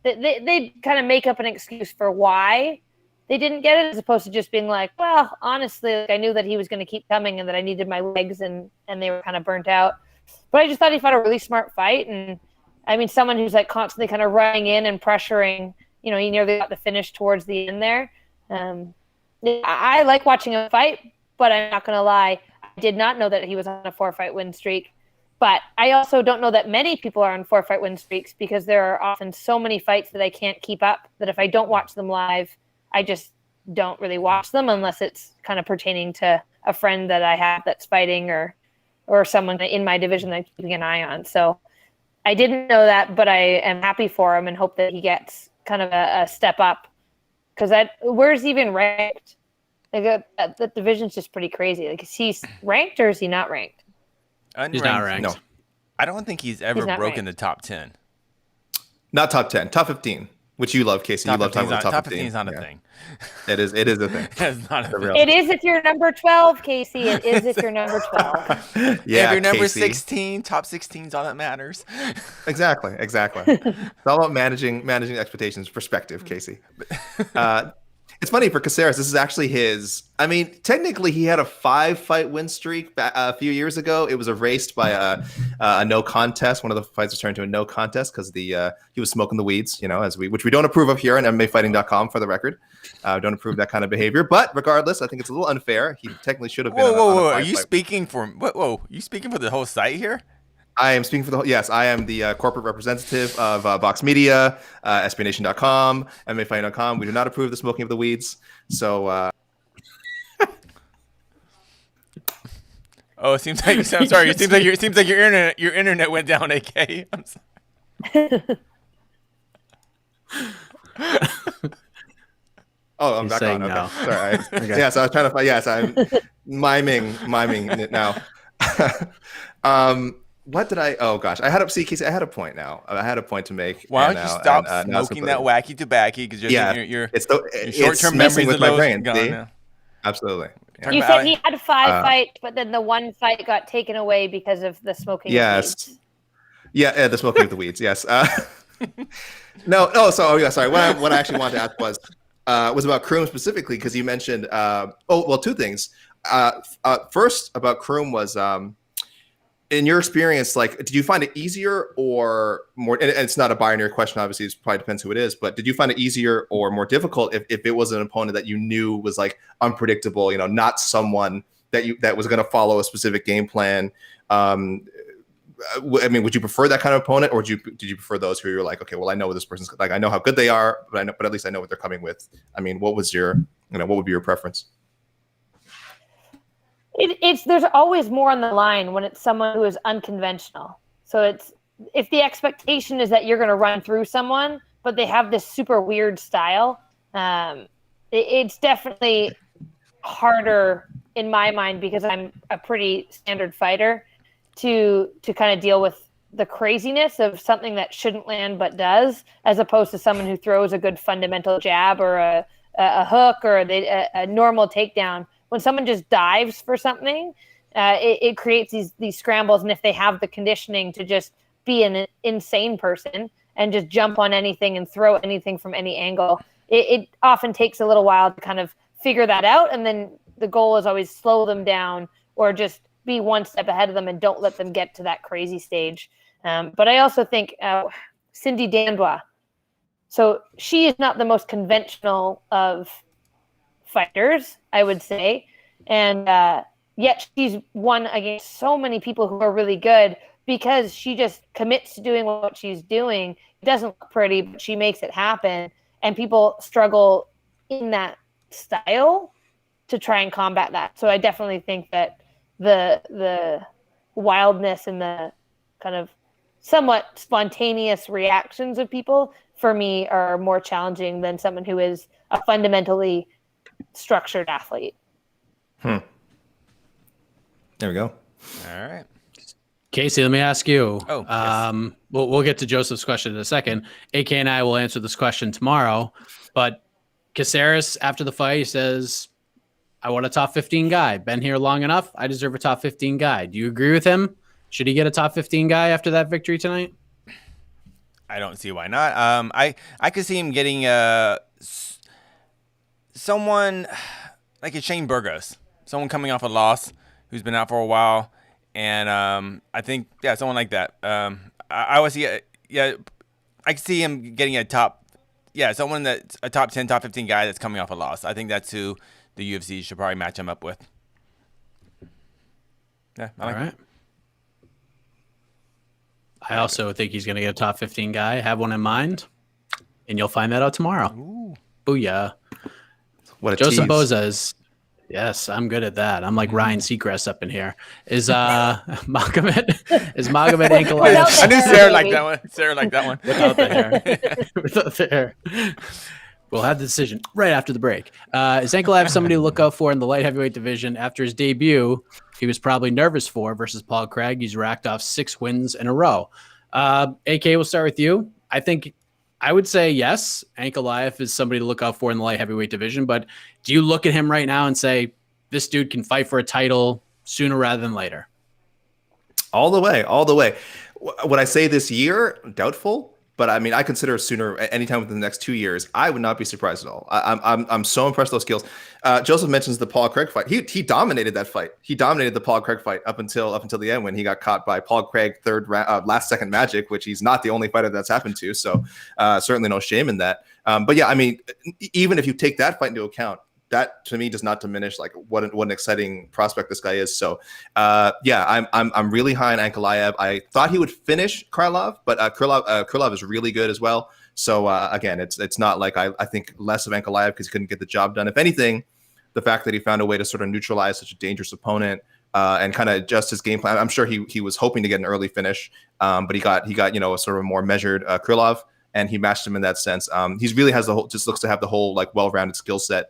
they kind of make up an excuse for why they didn't get it, as opposed to just being like, well, honestly, I knew that he was going to keep coming and that I needed my legs, and they were kind of burnt out. But I just thought he fought a really smart fight, and I mean, someone who's like constantly kind of running in and pressuring, he nearly got the finish towards the end there. I like watching him fight, but I'm not going to lie, I did not know that he was on a 4-fight win streak. But I also don't know that many people are on 4-fight win streaks, because there are often so many fights that I can't keep up, that if I don't watch them live, I just don't really watch them unless it's kind of pertaining to a friend that I have that's fighting, or someone in my division that I'm keeping an eye on. So I didn't know that, but I am happy for him and hope that he gets kind of a step up, because where's he even ranked? Like that division's just pretty crazy. Like, is he ranked or is he not ranked? Unranked. He's not ranked. No, I don't think he's ever broken the top 10. not top 10, top 15, which you love, Casey. You love talking about top 15. Top 15 is not a thing. It is a thing. It's not a thing. It is if you're number 12, Casey. It is if you're number 12. Yeah, if you're number Casey. 16, top 16 is all that matters. Exactly. It's all about managing expectations, perspective, Casey. It's funny for Caceres. This is actually his. I mean, technically, he had a 5-fight win streak a few years ago. It was erased by a no contest. One of the fights was turned to a no contest because he was smoking the weeds, which we don't approve of here on MMAfighting.com, for the record. Don't approve that kind of behavior. But regardless, I think it's a little unfair. He technically should have been. Whoa! Are you speaking for? You speaking for the whole site here? I am speaking for the whole. Yes, I am the corporate representative of Vox Media, SBNation.com, MMAfighting.com. We do not approve the smoking of the weeds. So. Oh, it seems like I'm sorry. It seems like your internet went down, AK. I'm sorry. Oh, I'm He's back on. Okay. now. Sorry. Okay. Yes, I was trying to find. Yes, I'm miming it now. What did I? Oh gosh, I had a point now. I had a point to make. Why don't you stop smoking that wacky tobacco? Because your short-term memories with my brain. Gone now. Absolutely. Yeah. You said he had 5 fights, but then the one fight got taken away because of the smoking. Yes. Of weeds. Yeah, the smoking of the weeds. Yes. No. So sorry. What I actually wanted to ask was about Krum specifically, because you mentioned. Two things. First about Krum was. In your experience, like, did you find it easier or more? And it's not a binary question, obviously. It probably depends who it is. But did you find it easier or more difficult if it was an opponent that you knew was like unpredictable? Not someone that was going to follow a specific game plan. I mean, would you prefer that kind of opponent, or did you prefer those who you're like, okay, well, I know what this person's like. I know how good they are, but at least I know what they're coming with. I mean, what would be your preference? There's always more on the line when it's someone who is unconventional. So if the expectation is that you're going to run through someone, but they have this super weird style, it's definitely harder in my mind, because I'm a pretty standard fighter, to kind of deal with the craziness of something that shouldn't land but does, as opposed to someone who throws a good fundamental jab or a hook or a normal takedown. When someone just dives for something, it creates these scrambles. And if they have the conditioning to just be an insane person and just jump on anything and throw anything from any angle, it often takes a little while to kind of figure that out. And then the goal is always slow them down or just be one step ahead of them and don't let them get to that crazy stage. But I also think Cindy Dandois. So she is not the most conventional of fighters, I would say. And yet she's won against so many people who are really good because she just commits to doing what she's doing. It doesn't look pretty, but she makes it happen. And people struggle in that style to try and combat that. So I definitely think that the wildness and the kind of somewhat spontaneous reactions of people, for me, are more challenging than someone who is a fundamentally structured athlete. There we go. All right. Casey, let me ask you. Oh, yes. We'll get to Joseph's question in a second. AK and I will answer this question tomorrow. But Caceres, after the fight, he says, I want a top 15 guy. Been here long enough. I deserve a top 15 guy. Do you agree with him? Should he get a top 15 guy after that victory tonight? I don't see why not. I could see him getting someone like a Shane Burgos, someone coming off a loss who's been out for a while, and I think someone like that. I would see I could see him getting a someone that's a top 10, top 15 guy that's coming off a loss. I think that's who the UFC should probably match him up with. Yeah, I like it. I also think he's going to get a top 15 guy. Have one in mind, and you'll find that out tomorrow. Ooh. Booyah. What a Joseph tease. Boza is, yes, I'm good at that. I'm like Ryan Seacrest up in here. Is Magomed Ankalaev? I knew Sarah liked that one. Sarah liked that one. Without the hair. Without the hair. We'll have the decision right after the break. Is Ankalaev somebody to look out for in the light heavyweight division? After his debut, he was probably nervous for versus Paul Craig. He's racked off 6 wins in a row. AK, we'll start with you. I would say yes, Ankalaev is somebody to look out for in the light heavyweight division. But do you look at him right now and say, this dude can fight for a title sooner rather than later? All the way. Would I say this year? Doubtful. But I mean, I consider sooner, anytime within the next 2 years. I would not be surprised at all. I'm so impressed with those skills. Joseph mentions the Paul Craig fight. He dominated that fight. He dominated the Paul Craig fight up until the end when he got caught by Paul Craig last second magic, which he's not the only fighter that's happened to. So certainly no shame in that. But yeah, I mean, even if you take that fight into account, that to me does not diminish like what an exciting prospect this guy is. So I'm really high on Ankalaev. I thought he would finish Krylov, but Krylov is really good as well. So again, it's not like I think less of Ankalaev because he couldn't get the job done. If anything, the fact that he found a way to sort of neutralize such a dangerous opponent and kind of adjust his game plan. I'm sure he was hoping to get an early finish, but he got a sort of a more measured Krylov, and he matched him in that sense. He really has looks to have the whole like well-rounded skill set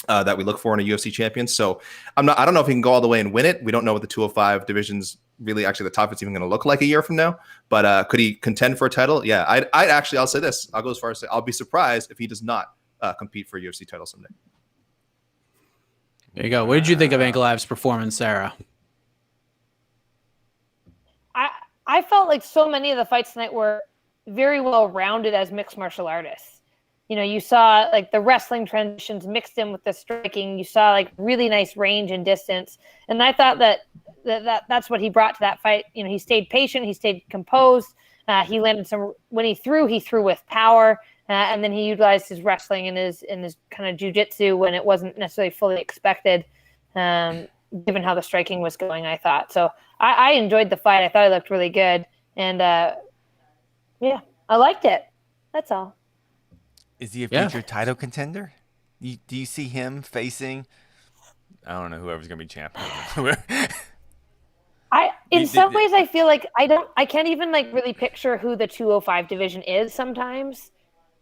that we look for in a UFC champion. So I don't know if he can go all the way and win it. We don't know what the 205 division's really actually the top it's even going to look like a year from now. But could he contend for a title? Yeah, I'll say this. I'll go as far as say I'll be surprised if he does not compete for a UFC title someday. There you go. What did you think of Ankalaev's performance, Sarah? I felt like so many of the fights tonight were very well rounded as mixed martial artists. You know, you saw like the wrestling transitions mixed in with the striking. You saw like really nice range and distance. And I thought that's what he brought to that fight. You know, he stayed patient. He stayed composed. He landed when he threw with power. And then he utilized his wrestling and his kind of jiu-jitsu when it wasn't necessarily fully expected, given how the striking was going, I thought. So I enjoyed the fight. I thought it looked really good. And I liked it. That's all. Is he a future title contender? Do you see him facing? I don't know, whoever's gonna be champion. In some ways, I feel like I can't even like really picture who the 205 division is sometimes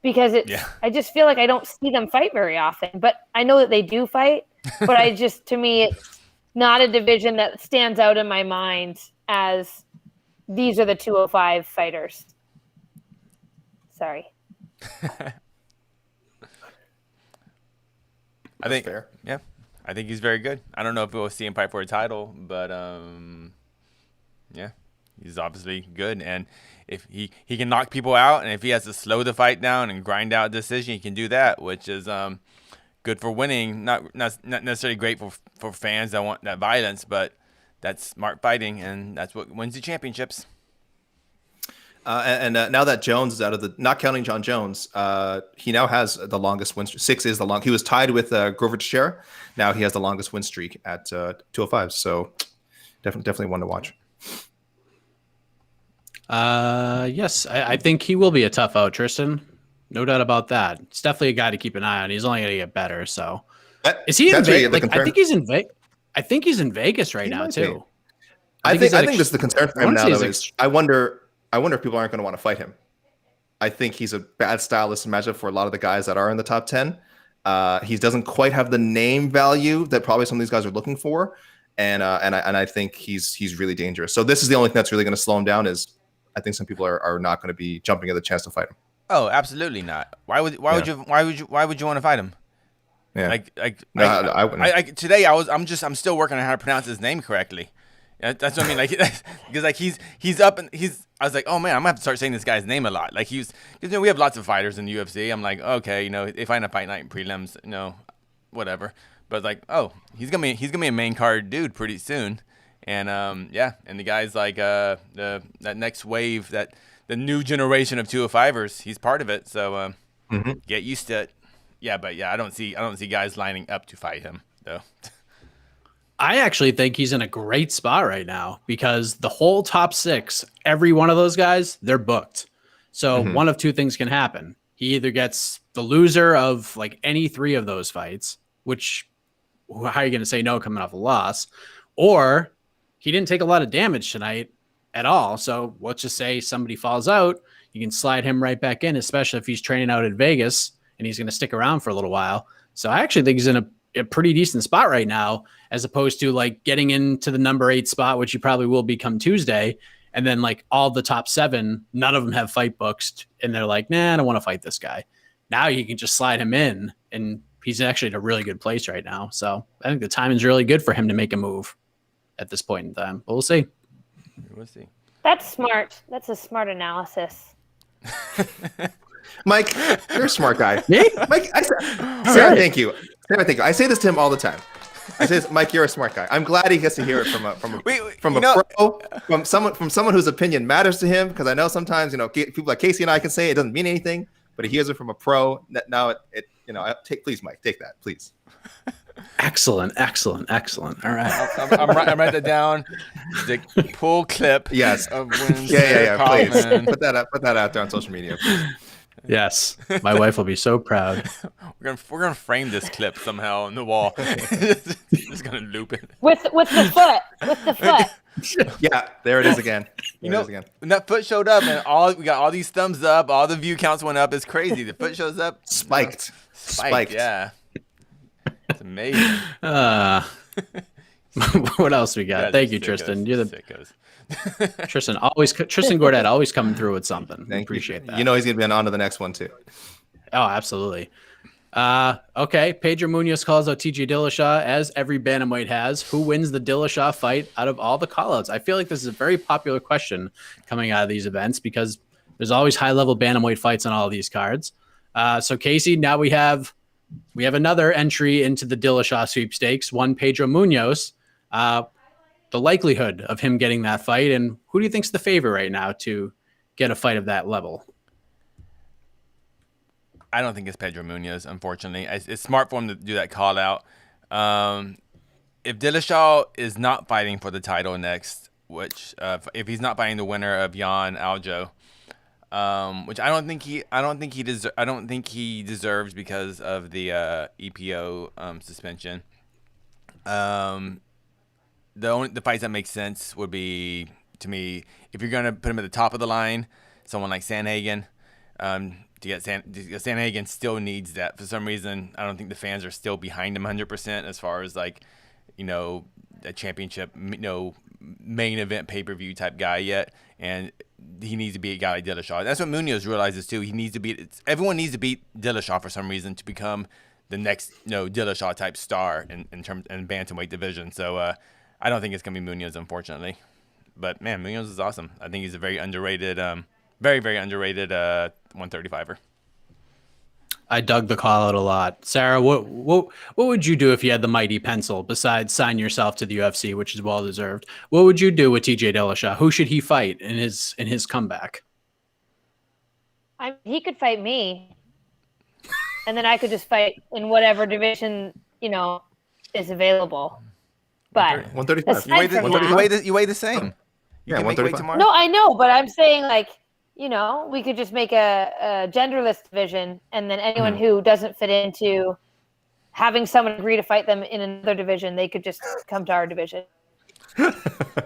because I just feel like I don't see them fight very often. But I know that they do fight. But to me, it's not a division that stands out in my mind as these are the 205 fighters. Sorry. I think fair. Yeah, I think he's very good. I don't know if we'll see him fight for a title, but yeah, he's obviously good. And if he can knock people out, and if he has to slow the fight down and grind out a decision, he can do that, which is good for winning. Not necessarily great for fans that want that violence, but that's smart fighting, and that's what wins the championships. And now that Jones is out of not counting John Jones, he now has the longest win streak. 6 is the long. He was tied with Grover Teixeira. Now he has the longest win streak at 205. So definitely one to watch. Yes, I think he will be a tough out, Tristan. No doubt about that. It's definitely a guy to keep an eye on. He's only going to get better. So, is he in Vegas? Like, I think he's in Vegas. I think he's in Vegas right now too. I think this is the concern for him now. Though, I wonder if people aren't going to want to fight him. I think he's a bad stylist matchup for a lot of the guys that are in the top 10. He doesn't quite have the name value that probably some of these guys are looking for, and I think he's really dangerous. So this is the only thing that's really going to slow him down. Is I think some people are not going to be jumping at the chance to fight him. Oh, absolutely not. Why would you want to fight him? Yeah. I wouldn't. Today I'm still working on how to pronounce his name correctly. That's what I mean. Like, because like he's up and I was like, oh man, I'm gonna have to start saying this guy's name a lot. Like because we have lots of fighters in the UFC. I'm like, okay, if I end up fight night in prelims, whatever. But like, oh, he's gonna be a main card dude pretty soon. And and the guy's like that next wave, that the new generation of 205ers, he's part of it. So get used to it. Yeah, but I don't see guys lining up to fight him though. I actually think he's in a great spot right now because the whole top 6, every one of those guys, they're booked. So one of two things can happen. He either gets the loser of like any 3 of those fights, which how are you going to say no coming off a loss? Or he didn't take a lot of damage tonight at all. So let's just say somebody falls out. You can slide him right back in, especially if he's training out in Vegas and he's going to stick around for a little while. So I actually think he's in a pretty decent spot right now, as opposed to like getting into the number 8 spot, which you probably will be come Tuesday. And then like all the top 7, none of them have fight books. And they're like, nah, I don't want to fight this guy. Now you can just slide him in and he's actually in a really good place right now. So I think the timing's really good for him to make a move at this point in time. But we'll see. We'll see. That's smart. That's a smart analysis. Mike, you're a smart guy. Me? Mike, Sarah, thank you. Sarah, thank you. I say this to him all the time. I say this, Mike, you're a smart guy. I'm glad he gets to hear it from someone whose opinion matters to him. Because I know sometimes people like Casey and I can say it doesn't mean anything, but he hears it from a pro. Now please, Mike, take that, please. Excellent. All right. I'm write that down. The pull clip. Yes. Of when Sarah Kaufman. Please put that out there on social media. Please. Yes, my wife will be so proud. We're gonna frame this clip somehow on the wall. Just gonna loop it with the foot. Yeah, there it is again. When that foot showed up and we got all these thumbs up, all the view counts went up. It's crazy. The foot shows up, spiked. Yeah, it's amazing. What else we got? Thank you, Tristan. You're the sickos. Tristan Gordet always coming through with something. Appreciate that. He's gonna be on to the next one too. Oh, absolutely. Okay. Pedro Munoz calls out TJ Dillashaw, as every bantamweight has. Who wins the Dillashaw fight out of all the callouts? I feel like this is a very popular question coming out of these events because there's always high-level bantamweight fights on all of these cards. So Casey, now we have another entry into the Dillashaw sweepstakes. One Pedro Munoz. The likelihood of him getting that fight, and who do you think's the favorite right now to get a fight of that level? I don't think it's Pedro Munoz, unfortunately. It's smart for him to do that call out. If Dillashaw is not fighting for the title next, which if he's not fighting the winner of Jan Aljo, which I don't think he deserves because of the EPO suspension. The fights that make sense would be, to me, if you're gonna put him at the top of the line, someone like Sandhagen. Sandhagen still needs that for some reason. I don't think the fans are still behind him 100% as far as like, a championship, main event pay-per-view type guy yet. and he needs to beat a guy like Dillashaw. That's what Munoz realizes too. He needs to beat. Everyone needs to beat Dillashaw for some reason to become the next Dillashaw type star in terms in bantamweight division. So I don't think it's gonna be Munoz, unfortunately. But man, Munoz is awesome. I think he's a very underrated, very underrated 135er. I dug the call out a lot. Sarah, what would you do if you had the mighty pencil besides sign yourself to the UFC, which is well deserved? What would you do with TJ Dillashaw? Who should he fight in his comeback? He could fight me, and then I could just fight in whatever division is available. But 135. You weigh the same. You can make weight 135. tomorrow. No, I know, but I'm saying we could just make a genderless division, and then anyone who doesn't fit into having someone agree to fight them in another division, they could just come to our division.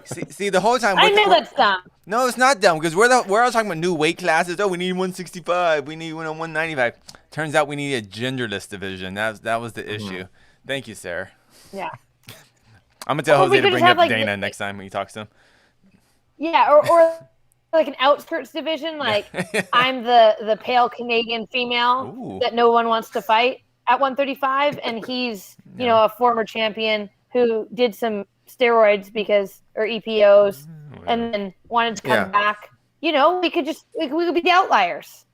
see, the whole time. I know that's dumb. No, it's not dumb because we're all talking about new weight classes. Oh, we need 165. We need 195. Turns out we need a genderless division. That was the issue. Thank you, Sarah. Yeah. I'm gonna tell Or we Jose to could bring just up have, Dana next time when he talks to him. Yeah, or like an outskirts division. Like I'm the pale Canadian female that no one wants to fight at 135, and he's a former champion who did some steroids or EPOs and then wanted to come back. We could be the outliers.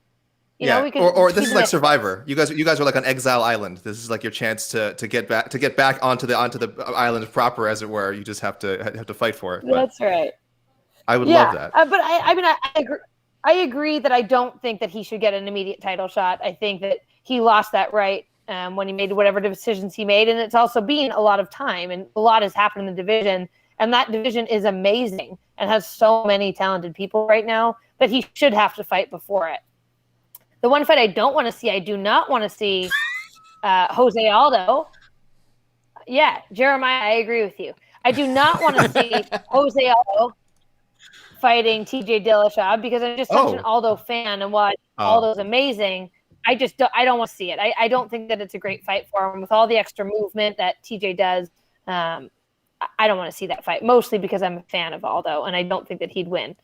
We could or this is like Survivor. You guys are like on Exile Island. This is like your chance to get back onto the island proper, as it were. You just have to fight for it. That's right. I would love that. But I agree that I don't think that he should get an immediate title shot. I think that he lost that right when he made whatever decisions he made, and it's also been a lot of time, and a lot has happened in the division, and that division is amazing and has so many talented people right now that he should have to fight before it. The one fight I don't want to see, I do not want to see Jose Aldo. Yeah, Jeremiah, I agree with you. I do not want to see Jose Aldo fighting TJ Dillashaw because I'm just such an Aldo fan, and while Aldo's amazing, I don't want to see it. I don't think that it's a great fight for him with all the extra movement that TJ does. I don't want to see that fight, mostly because I'm a fan of Aldo, and I don't think that he'd win.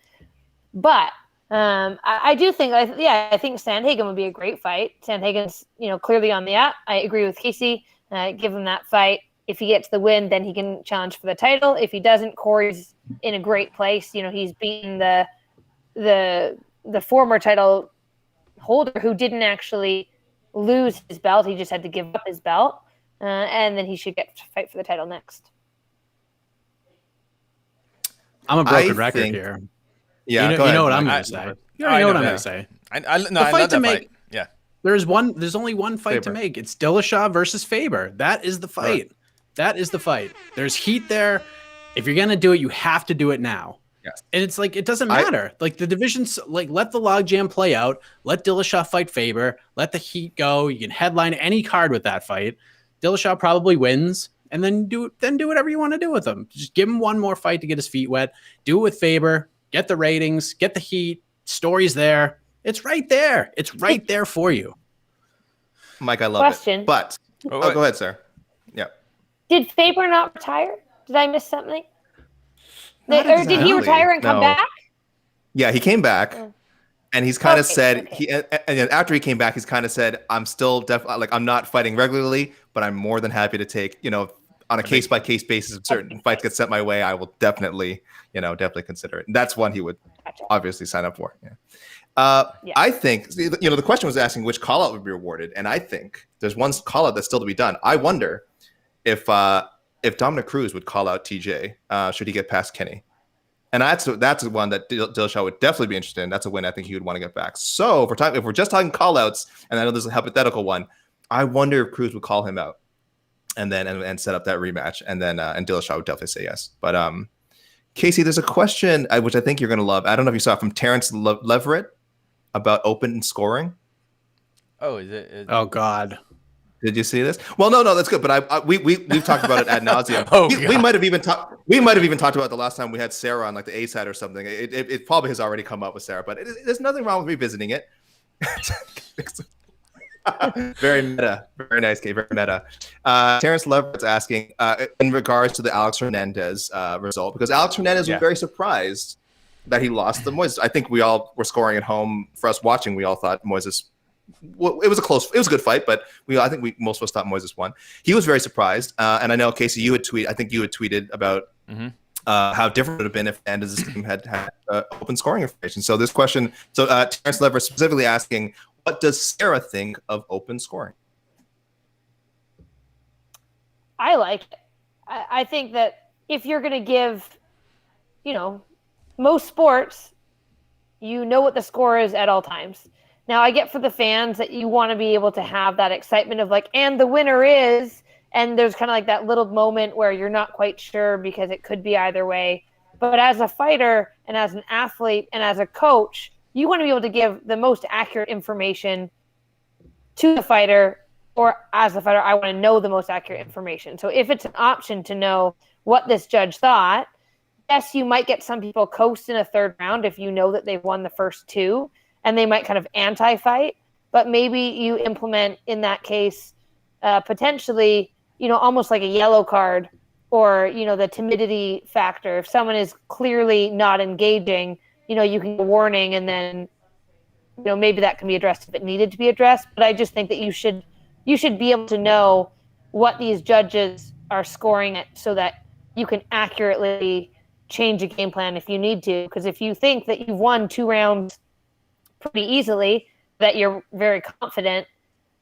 But I do think, I think Sandhagen would be a great fight. Sandhagen's, clearly on the up. I agree with Casey. Give him that fight. If he gets the win, then he can challenge for the title. If he doesn't, Corey's in a great place. He's beaten the former title holder who didn't actually lose his belt. He just had to give up his belt. And then he should get to fight for the title next. I'm a broken record here. Yeah, you know what I'm going to say. You already know what I'm going to say. I love that fight. Yeah. There's only one fight to make. It's Dillashaw versus Faber. That is the fight. Right. That is the fight. There's heat there. If you're going to do it, you have to do it now. Yes. And it's like, it doesn't matter. Like the divisions, like let the logjam play out. Let Dillashaw fight Faber. Let the heat go. You can headline any card with that fight. Dillashaw probably wins. And then do whatever you want to do with him. Just give him one more fight to get his feet wet. Do it with Faber. Get the ratings. Get the heat. Story's there. It's right there. It's right there for you. Mike, I love it. But go ahead, sir. Yeah. Did Faber not retire? Did I miss something? Or did he retire and come back? Yeah, he came back, and he's kind of said and after he came back, he's kind of said, "I'm still definitely like I'm not fighting regularly, but I'm more than happy to take on a case by case basis. If certain fights get sent my way, I will definitely consider it." And that's one he would obviously sign up for. Yeah. I think the question was asking which call out would be rewarded, and I think there's one call out that's still to be done. I wonder if Dominic Cruz would call out TJ, should he get past Kenny. And that's one that Dillashaw would definitely be interested in. That's a win I think he would want to get back. So if we're just talking call outs, and I know there's a hypothetical one, I wonder if Cruz would call him out and then and set up that rematch. And then and Dillashaw would definitely say yes. But Casey, there's a question which I think you're going to love. I don't know if you saw it, from Terrence Leverett about open scoring. Oh, is it? Oh, God. Did you see this? Well, no, that's good. But we've talked about it ad nauseum. We might have even talked about it the last time we had Sarah on, like the A side or something. It probably has already come up with Sarah, but there's nothing wrong with revisiting it. Very meta, very nice, Kate. Very meta. Terrence Leverett's asking in regards to the Alex Hernandez result, because Alex Hernandez was very surprised that he lost to Moises. I think we all were scoring at home. For us watching, we all thought Moises. Well, it was a good fight, but I think most of us thought Moises won. He was very surprised, and I know Casey, I think you had tweeted about how different it would have been if Hernandez's team had open scoring information. So this question, Terrence Lever specifically asking, what does Sarah think of open scoring? I like it. I think that if you're going to give, most sports, what the score is at all times. Now, I get for the fans that you want to be able to have that excitement of and the winner is, and there's kind of like that little moment where you're not quite sure because it could be either way. But as a fighter and as an athlete and as a coach, you want to be able to give the most accurate information to the fighter, or as a fighter, I want to know the most accurate information. So if it's an option to know what this judge thought, yes, you might get some people coast in a third round if you know that they've won the first two, and they might kind of anti-fight, but maybe you implement in that case potentially, almost like a yellow card or, the timidity factor. If someone is clearly not engaging, you can get a warning, and then, maybe that can be addressed if it needed to be addressed. But I just think that you should be able to know what these judges are scoring it so that you can accurately change a game plan if you need to. Because if you think that you've won 2 rounds pretty easily, that you're very confident,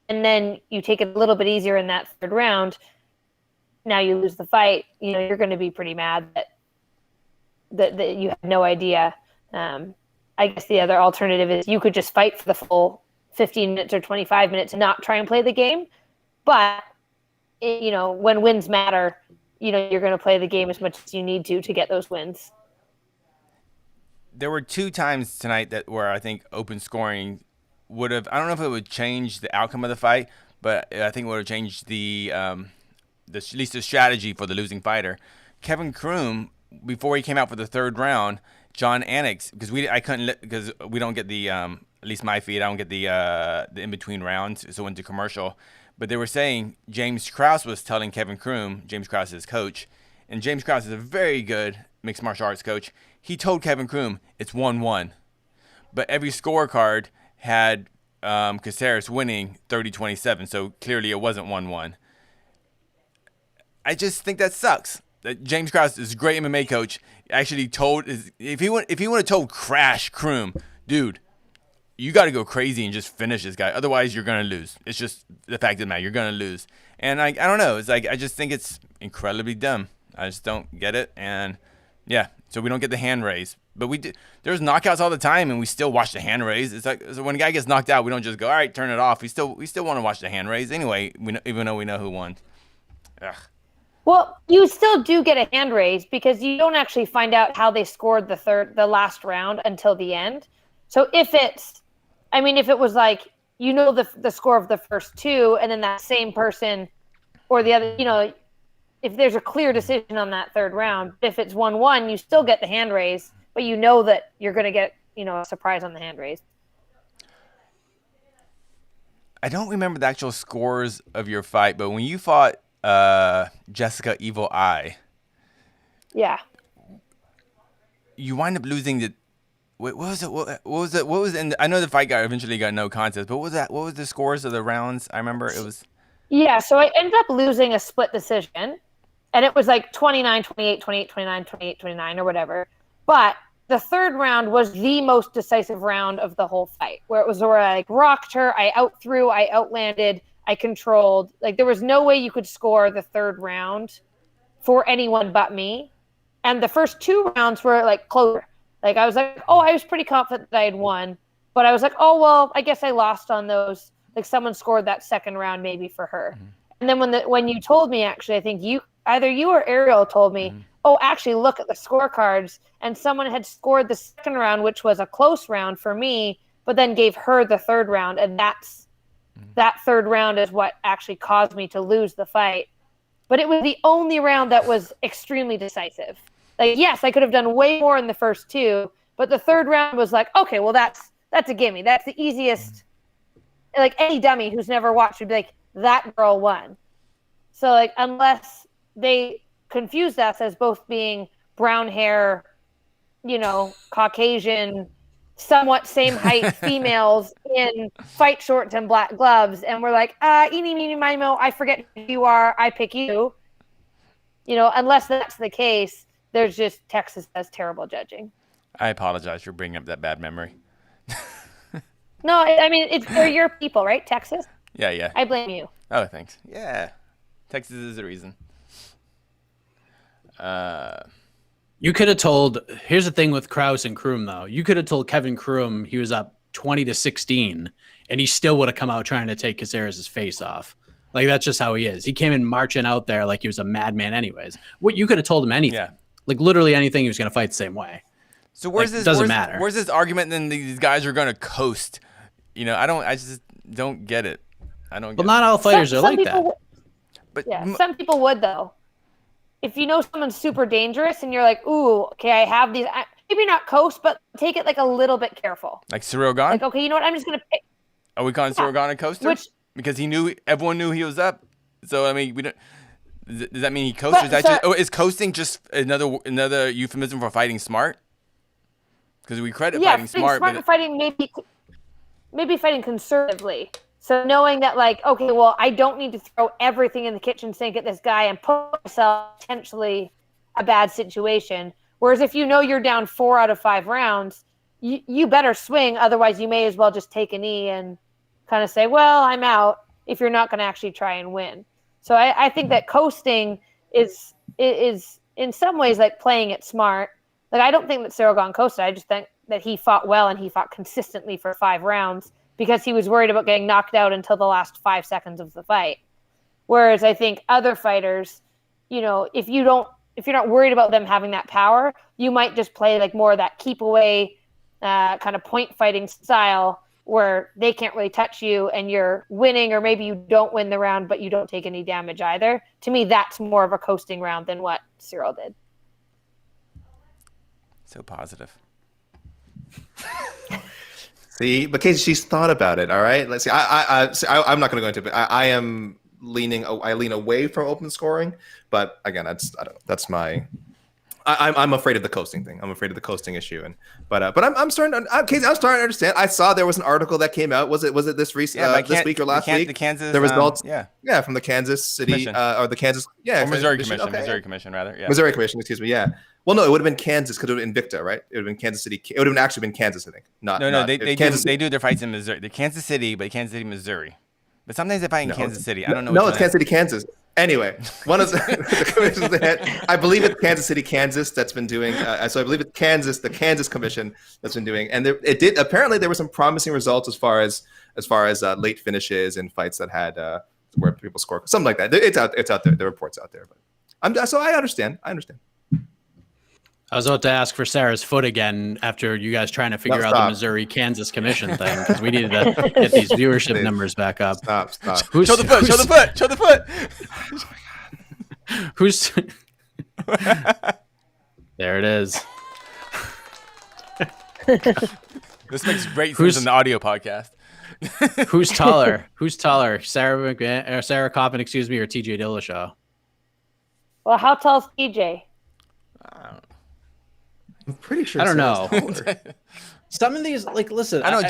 and then you take it a little bit easier in that third round, now you lose the fight, you're going to be pretty mad that you have no idea. I guess the other alternative is you could just fight for the full 15 minutes or 25 minutes and not try and play the game. But, when wins matter, you're going to play the game as much as you need to get those wins. There were 2 times tonight where I think open scoring would have, I don't know if it would change the outcome of the fight, but I think it would have changed at least the strategy for the losing fighter. Kevin Kroom, before he came out for the third round, John Annex, because we don't get the at least my feed, I don't get the in-between rounds, so it went to commercial. But they were saying James Krause was telling Kevin Kroom, James Krause is his coach, and James Krause is a very good mixed martial arts coach. He told Kevin Kroom it's 1-1. But every scorecard had Caceres winning 30-27, so clearly it wasn't 1-1. I just think that sucks. James Krause is a great MMA coach. Actually told, if he would have told Crash Kroom, dude, you got to go crazy and just finish this guy. Otherwise, you're going to lose. It's just the fact of the matter. You're going to lose. And I don't know. It's I just think it's incredibly dumb. I just don't get it. And yeah, so we don't get the hand raise. But there's knockouts all the time, and we still watch the hand raise. It's so when a guy gets knocked out, we don't just go, all right, turn it off. We still want to watch the hand raise anyway, even though we know who won. Ugh. Well, you still do get a hand raise because you don't actually find out how they scored the last round until the end. So if it was the score of the first 2, and then that same person or the other, if there's a clear decision on that third round, if it's 1-1, you still get the hand raise, but you know that you're going to get, a surprise on the hand raise. I don't remember the actual scores of your fight, but when you fought Jessica Evil Eye, yeah, you wind up losing the. What was it? What was it? What was? And I know the fight eventually got no contest, but what was that? What was the scores of the rounds? I remember it was. Yeah, so I ended up losing a split decision, and it was 29-28, 28-29, 28-29, or whatever. But the third round was the most decisive round of the whole fight, where I rocked her, I out-threw, I outlanded, I controlled. There was no way you could score the third round for anyone but me. And the first 2 rounds were closer. I was I was pretty confident that I had won, but I was oh, well, I guess I lost on those. Someone scored that second round maybe for her. Mm-hmm. And then when you told me, actually, I think either you or Ariel told me, oh, actually look at the scorecards, and someone had scored the second round, which was a close round for me, but then gave her the third round, and that third round is what actually caused me to lose the fight. But it was the only round that was extremely decisive. Yes, I could have done way more in the first 2, but the third round was okay, well, that's a gimme. That's the easiest. Any dummy who's never watched would be that girl won. So unless they confused us as both being brown hair, Caucasian, somewhat same height females in fight shorts and black gloves, and we're like, eeny, meeny, miny, mo, I forget who you are, I pick you. Unless that's the case, there's just Texas has terrible judging. I apologize for bringing up that bad memory. No, I mean, they're your people, right? Texas? Yeah. I blame you. Oh, thanks. Yeah. Texas is the reason. You could have told. Here's the thing with Krause and Kroom, though. You could have told Kevin Kroom he was up 20-16, and he still would have come out trying to take Caceres' face off. Like, that's just how he is. He came in marching out there like he was a madman, anyways. What you could have told him anything, like literally anything. He was going to fight the same way. So where's this? Doesn't matter. Where's this argument? Then these guys are going to coast. I just don't get it. I don't. Well, not all fighters are like that. But some people would, though. If you know someone's super dangerous and you're like, ooh, okay, I have these, maybe not coast, but take it like a little bit careful. Like Ciryl Gane? Like, okay, you know what? I'm just going to pick. Are we calling Ciryl Gane a coaster? Because everyone knew he was up. So, I mean, we don't. Does that mean he coasted? Is coasting just another euphemism for fighting smart? Because we credit fighting smart. But fighting maybe fighting conservatively. So knowing that, like, okay, well, I don't need to throw everything in the kitchen sink at this guy and put myself potentially a bad situation. Whereas if you know you're down 4 out of 5 rounds, you better swing. Otherwise, you may as well just take a knee and kind of say, well, I'm out, if you're not going to actually try and win. So I think that coasting is in some ways like playing it smart. Like, I don't think that Ciryl Gane coasted. I just think that he fought well and he fought consistently for 5 rounds because he was worried about getting knocked out until the last 5 seconds of the fight. Whereas I think other fighters, if you're not worried about them having that power, you might just play like more of that keep away kind of point fighting style where they can't really touch you and you're winning, or maybe you don't win the round, but you don't take any damage either. To me, that's more of a coasting round than what Ciryl did. So positive. See, but Casey, she's thought about it. All right, let's see. I'm not going to go into it. But I lean away from open scoring. But again, that's my. I'm afraid of the coasting thing. I'm afraid of the coasting issue, but I'm starting to understand. I saw there was an article that came out. Was it this recent this week or last week? The Kansas, the results. From the Kansas City or the Kansas or Missouri Commission. Okay. Missouri Commission rather. Yeah. Missouri Commission. Excuse me. Yeah. Well, no, it would have been Kansas because it would have been Invicta, right? It would have been Kansas City. It would have actually been Kansas, I think. They do their fights in Missouri. The Kansas City, but Kansas City, Missouri. But sometimes they fight in Kansas City. I don't know. No, it's Kansas City, Kansas. Anyway, one of the commissions they had, I believe it's Kansas City, Kansas that's been doing. So I believe it's the Kansas Commission that's been doing, and it did. Apparently, there were some promising results as far as late finishes and fights that had where people score something like that. It's out there. The report's out there, but so I understand. I was about to ask for Sarah's foot again after you guys trying to figure out the Missouri-Kansas Commission thing because we needed to get these viewership numbers back up. Stop. Show the foot. Who's there it is. This makes great sense in the audio podcast. Who's taller? Sarah Kaufman, or TJ Dillashaw? Well, how tall is TJ? I'm pretty sure. I don't know. Some of these, like, listen. I know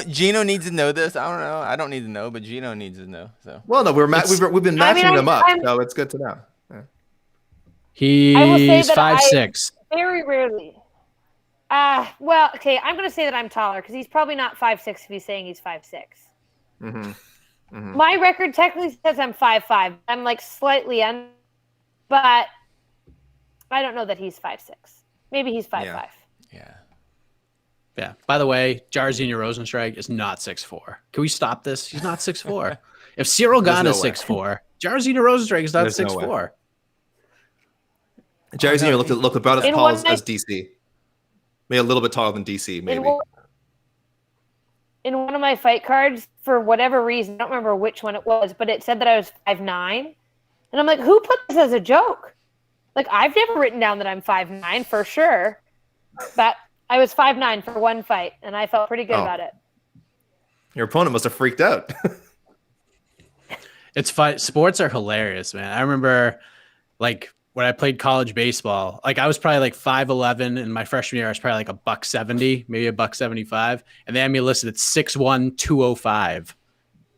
Gino needs to know this. I don't know. I don't need to know, but Gino needs to know. So. Well, no, we've been matching them up, so it's good to know. Yeah. He's 5'6". Very rarely. Well, okay, I'm going to say that I'm taller because he's probably not 5'6" if he's saying he's 5'6". My record technically says I'm 5'5". I'm like slightly under, but I don't know that he's 5'6". Maybe he's 5'5". Yeah. By the way, Jairzinho Rozenstruik is not 6'4". Can we stop this? He's not 6'4". If Ciryl Gane is 6'4", Jairzinho Rozenstruik is not 6'4". Jairzinho looked about as tall as DC. Maybe a little bit taller than DC, maybe. In one of my fight cards, for whatever reason, I don't remember which one it was, but it said that I was 5'9". And I'm like, who put this as a joke? Like, I've never written down that I'm 5'9" for sure, but I was 5'9" for one fight, and I felt pretty good about it. Your opponent must have freaked out. It's fun. Sports are hilarious, man. I remember, like, when I played college baseball, like I was probably like 5'11", and my freshman year I was probably like $170, maybe $175, and they had me listed at 6'1", 205,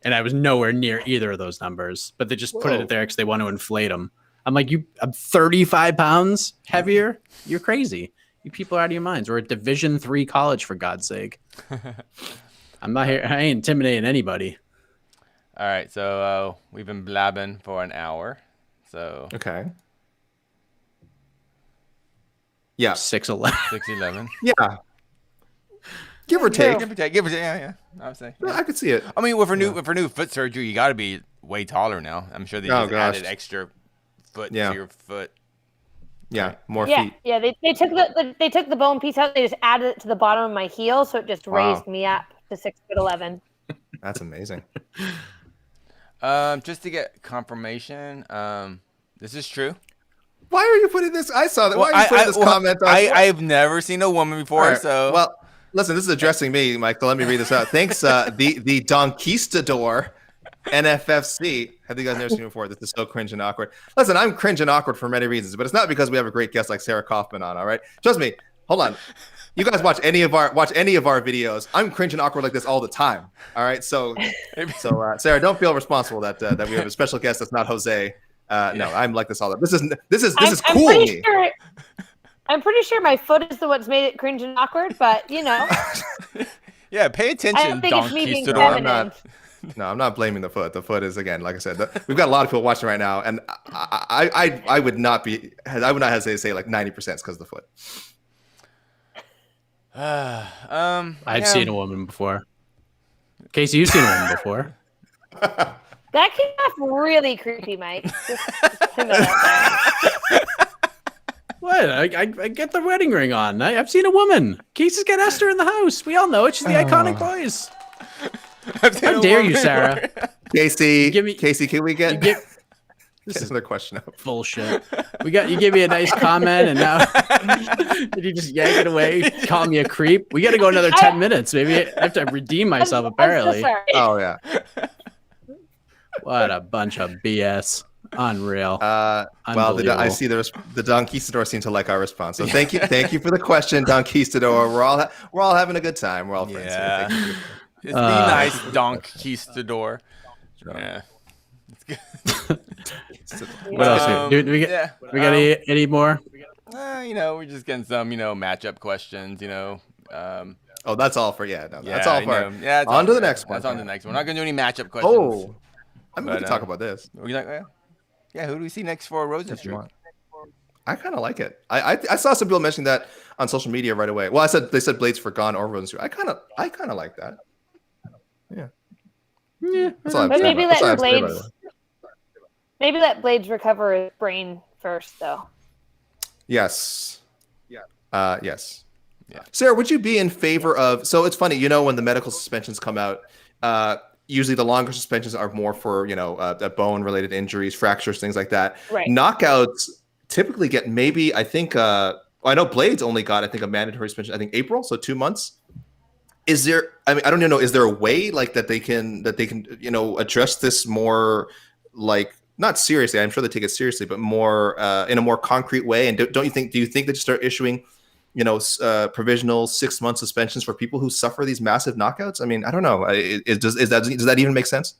and I was nowhere near either of those numbers. But they just put it there because they want to inflate them. I'm like, I'm 35 pounds heavier. You're crazy. You people are out of your minds. We're a Division III college, for God's sake. I'm not here. I ain't intimidating anybody. All right, so we've been blabbing for an hour. So Okay. Yeah. 6'11". 6'11". Yeah. Give or take. Give or take. Yeah. I would say. I could see it. I mean, with her new foot surgery, you got to be way taller now. I'm sure they just added extra foot to your foot. Yeah, more feet. Yeah. They took the bone piece out. They just added it to the bottom of my heel, so it just raised me up to 6'11". That's amazing. Just to get confirmation, this is true. Why are you putting this? I saw that. Why are you putting this comment on? I've never seen a woman before, right. so. Well, listen, this is addressing me, Michael. Let me read this out. Thanks, the Donkeystador NFFC. Have you guys never seen before? This is so cringe and awkward. Listen, I'm cringe and awkward for many reasons, but it's not because we have a great guest like Sarah Kaufman on, all right? Trust me. Hold on. You guys watch any of our videos. I'm cringe and awkward like this all the time. All right. So Sarah, don't feel responsible that we have a special guest that's not Jose. No, I'm like this all the time. This is cool. I'm pretty sure my foot is the one's made it cringe and awkward, but you know. Yeah, pay attention, I don't think it's me being feminine. I'm not blaming the foot. The foot is, again, like I said, we've got a lot of people watching right now, and I would not hesitate to say like 90% is because of the foot. I've seen a woman before. Casey, you've seen a woman before. That came off really creepy, Mike. Just to know that. What? I get the wedding ring on. I've seen a woman. Casey's got Esther in the house. We all know it. She's the iconic voice. How dare you, Sarah? Casey, can we get this is another question up? Bullshit. You give me a nice comment, and now did you just yank it away? Call me a creep? We got to go another 10 minutes. Maybe I have to redeem myself. Apparently. I'm so sorry. Oh yeah. What a bunch of BS. Unreal. Well, I see the Donkeystador seem to like our response. So thank you for the question, Donkeystador. We're all having a good time. We're all friends. Yeah. Thank you. It's the nice Donkeystador. Yeah. What else? Do we got any more? We're just getting some, matchup questions. Oh, that's all for that's all for. On to the next one. That's on the next one. We're not gonna do any matchup questions. Oh, I'm going to talk about this. Yeah, who do we see next for Rozenstruik? I kind of like it. I saw some people mentioning that on social media right away. Well, they said Blades for Gane or Rozenstruik. I kind of like that. Yeah. That's all but maybe let Blades recover his brain first, though. Yes. Yeah. Yes. Yeah. Sarah, would you be in favor of? So it's funny, when the medical suspensions come out. Usually the longer suspensions are more for, bone-related injuries, fractures, things like that. Right. Knockouts typically get maybe, I think, I know Blades only got, I think, a mandatory suspension, I think April, so 2 months. Is there, I don't even know, is there a way like that they can address this more, like, not seriously, I'm sure they take it seriously, but more in a more concrete way? And do you think they just start issuing provisional 6-month suspensions for people who suffer these massive knockouts? I don't know. Does that even make sense?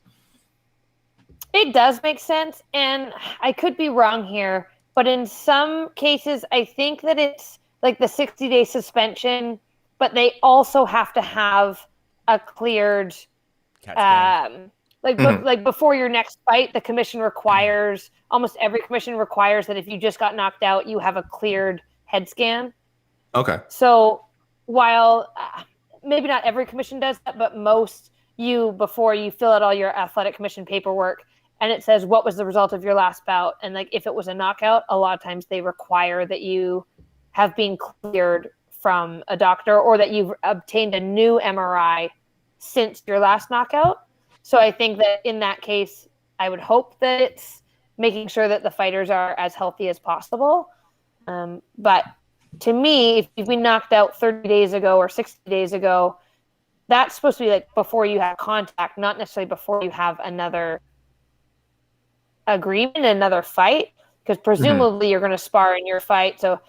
It does make sense, and I could be wrong here, but in some cases, I think that it's like the 60-day suspension, but they also have to have a cleared, like before your next fight, the commission requires, almost every commission requires that if you just got knocked out, you have a cleared head scan. Okay. So while maybe not every commission does that, but most, before you fill out all your athletic commission paperwork and it says what was the result of your last bout, and like if it was a knockout, a lot of times they require that you have been cleared from a doctor or that you've obtained a new MRI since your last knockout. So I think that in that case, I would hope that it's making sure that the fighters are as healthy as possible. But to me, if you've been knocked out 30 days ago or 60 days ago, that's supposed to be like before you have contact, not necessarily before you have another agreement, another fight. because presumably you're going to spar in your fight. So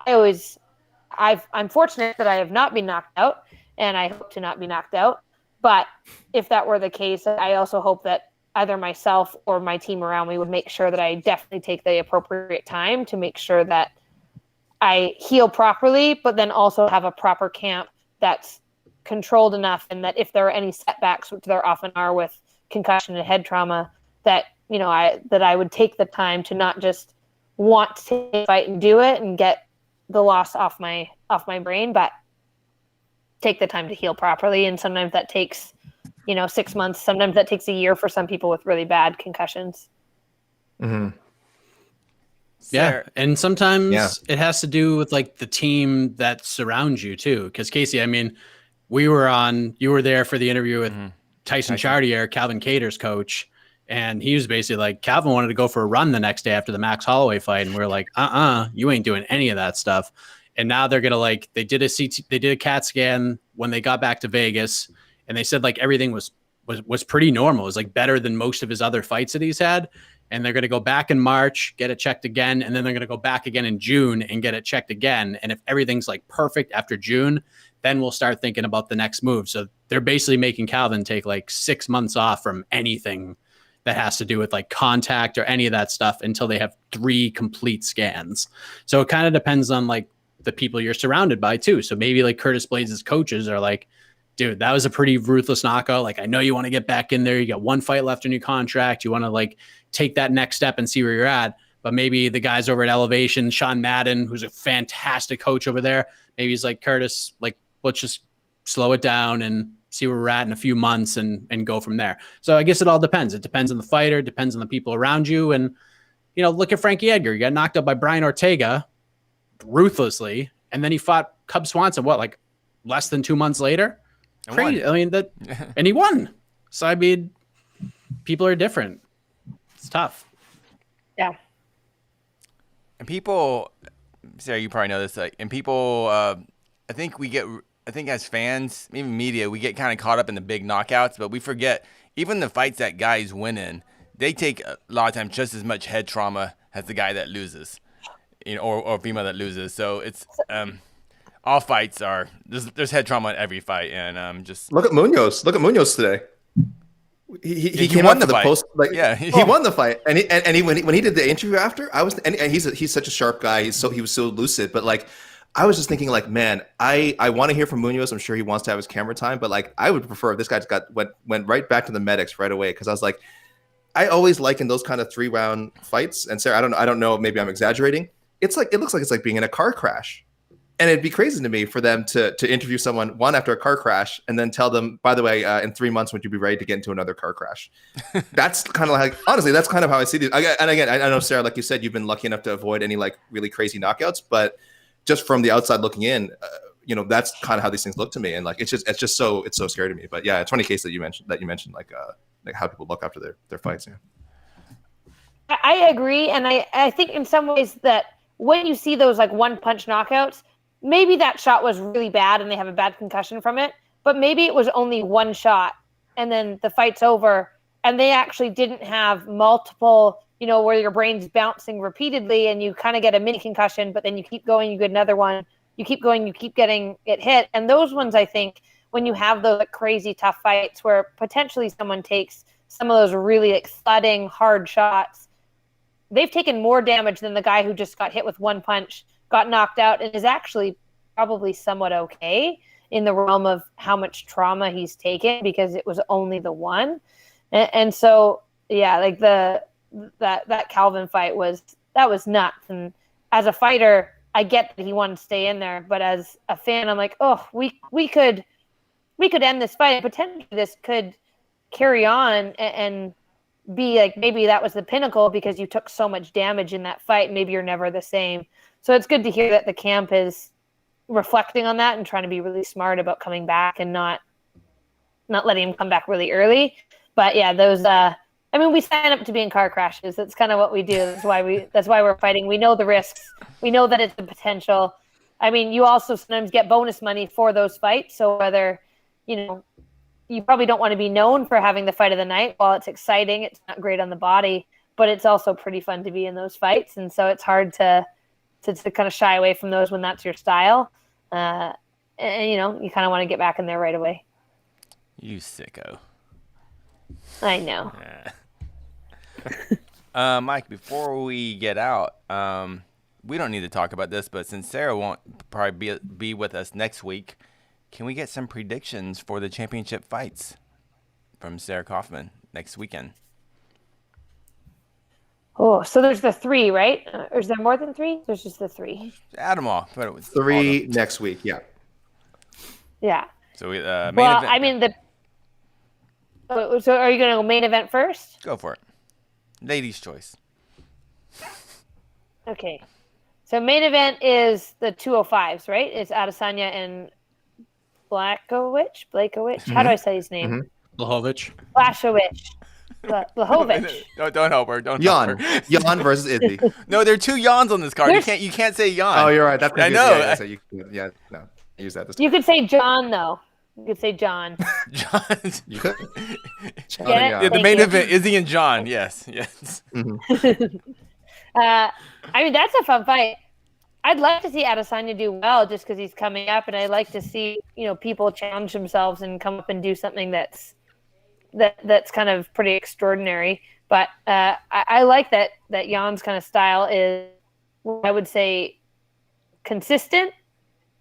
I'm fortunate that I have not been knocked out, and I hope to not be knocked out. But if that were the case, I also hope that either myself or my team around me would make sure that I definitely take the appropriate time to make sure that I heal properly, but then also have a proper camp that's controlled enough, and that if there are any setbacks, which there often are with concussion and head trauma, that I would take the time to not just want to take a fight and do it and get the loss off my brain, but take the time to heal properly. And sometimes that takes 6 months. Sometimes that takes a year for some people with really bad concussions. Mm-hmm. Yeah. And sometimes it has to do with like the team that surrounds you too. Because Casey, I mean, you were there for the interview with Tyson Chartier, Calvin Cater's coach. And he was basically like, Calvin wanted to go for a run the next day after the Max Holloway fight. And we were like, you ain't doing any of that stuff. And now they're going to they did a CAT scan when they got back to Vegas. And they said like everything was pretty normal. It was like better than most of his other fights that he's had. And they're going to go back in March, get it checked again. And then they're going to go back again in June and get it checked again. And if everything's like perfect after June, then we'll start thinking about the next move. So they're basically making Calvin take like 6 months off from anything that has to do with like contact or any of that stuff until they have 3 complete scans. So it kind of depends on like the people you're surrounded by too. So maybe like Curtis Blades' coaches are like, dude, that was a pretty ruthless knockout. Like, I know you want to get back in there. You got 1 fight left in your contract. You want to like take that next step and see where you're at. But maybe the guys over at Elevation, Sean Madden, who's a fantastic coach over there, maybe he's like, Curtis, like, let's just slow it down and see where we're at in a few months and go from there. So I guess it all depends. It depends on the fighter, depends on the people around you. And, look at Frankie Edgar. He got knocked out by Brian Ortega ruthlessly. And then he fought Cub Swanson, like less than 2 months later? Crazy. I mean, and he won. So, I mean, people are different. It's tough. Yeah. And people, Sarah, you probably know this, and people, I think as fans, even media, we get kind of caught up in the big knockouts, but we forget even the fights that guys win in, they take a lot of times just as much head trauma as the guy that loses, or female that loses. So it's all fights are there's head trauma in every fight, and just look at Munoz. Look at Munoz today. He came won up the for the fight. post. He won the fight, and he when he did the interview after, and he's such a sharp guy. He was so lucid, but like. I was just thinking, like, man, I want to hear from Munoz. I'm sure he wants to have his camera time, but like, I would prefer if this guy went right back to the medics right away, because I was like, I always liken those kind of 3-round fights. And Sarah, I don't know, maybe I'm exaggerating. It looks like it's like being in a car crash, and it'd be crazy to me for them to interview someone one after a car crash and then tell them, by the way, in 3 months would you be ready to get into another car crash? That's kind of like, honestly, that's kind of how I see these. And again, I know, Sarah, like you said, you've been lucky enough to avoid any like really crazy knockouts, but just from the outside looking in, that's kind of how these things look to me, and like it's so scary to me. But yeah, it's funny case that you mentioned like how people look after their fights. Yeah, I agree, and I think in some ways that when you see those like 1-punch knockouts, maybe that shot was really bad and they have a bad concussion from it, but maybe it was only 1 shot and then the fight's over, and they actually didn't have multiple. Where your brain's bouncing repeatedly and you kind of get a mini concussion, but then you keep going, you get another one, you keep going, you keep getting it hit. And those ones, I think, when you have those like, crazy tough fights where potentially someone takes some of those really like, thudding, hard shots, they've taken more damage than the guy who just got hit with 1 punch, got knocked out, and is actually probably somewhat okay in the realm of how much trauma he's taken because it was only the one. And so, yeah, like that Calvin fight was nuts. And as a fighter, I get that he wanted to stay in there, but as a fan, I'm like, oh, we could end this fight. Potentially this could carry on and be like, maybe that was the pinnacle because you took so much damage in that fight. Maybe you're never the same. So it's good to hear that the camp is reflecting on that and trying to be really smart about coming back and not letting him come back really early. But yeah, those, we sign up to be in car crashes. That's kind of what we do. That's why we're fighting. We know the risks. We know that it's the potential. You also sometimes get bonus money for those fights. So whether, you probably don't want to be known for having the fight of the night. While it's exciting, it's not great on the body. but it's also pretty fun to be in those fights. And so it's hard to kind of shy away from those when that's your style. And you kind of want to get back in there right away. You sicko. I know. Yeah. Mike, before we get out, we don't need to talk about this, but since Sarah won't probably be with us next week, can we get some predictions for the championship fights from Sarah Kaufman next weekend? Oh, so there's the 3, right? Or is there more than 3? There's just the 3. Add them all. But it was 3 next week. Yeah. Yeah. So we Well, I mean so are you going to go main event first? Go for it. Ladies' choice. Okay. So main event is the 205s, right? It's Adesanya and Blachowicz. How do I say his name? Blachowicz. Blachowicz. Don't help her. Don't help her. Jan versus Izzy. No, there are 2 Jans on this card. You can't say Jan. Oh, you're right. That's I know. No, I use that. You could say John though. You could say John. John. You could. Yeah, the main event, Izzy and John. Yes. Mm-hmm. I mean, that's a fun fight. I'd like to see Adesanya do well just because he's coming up, and I'd like to see people challenge themselves and come up and do something that's kind of pretty extraordinary. But I like that Jan's kind of style is, I would say, consistent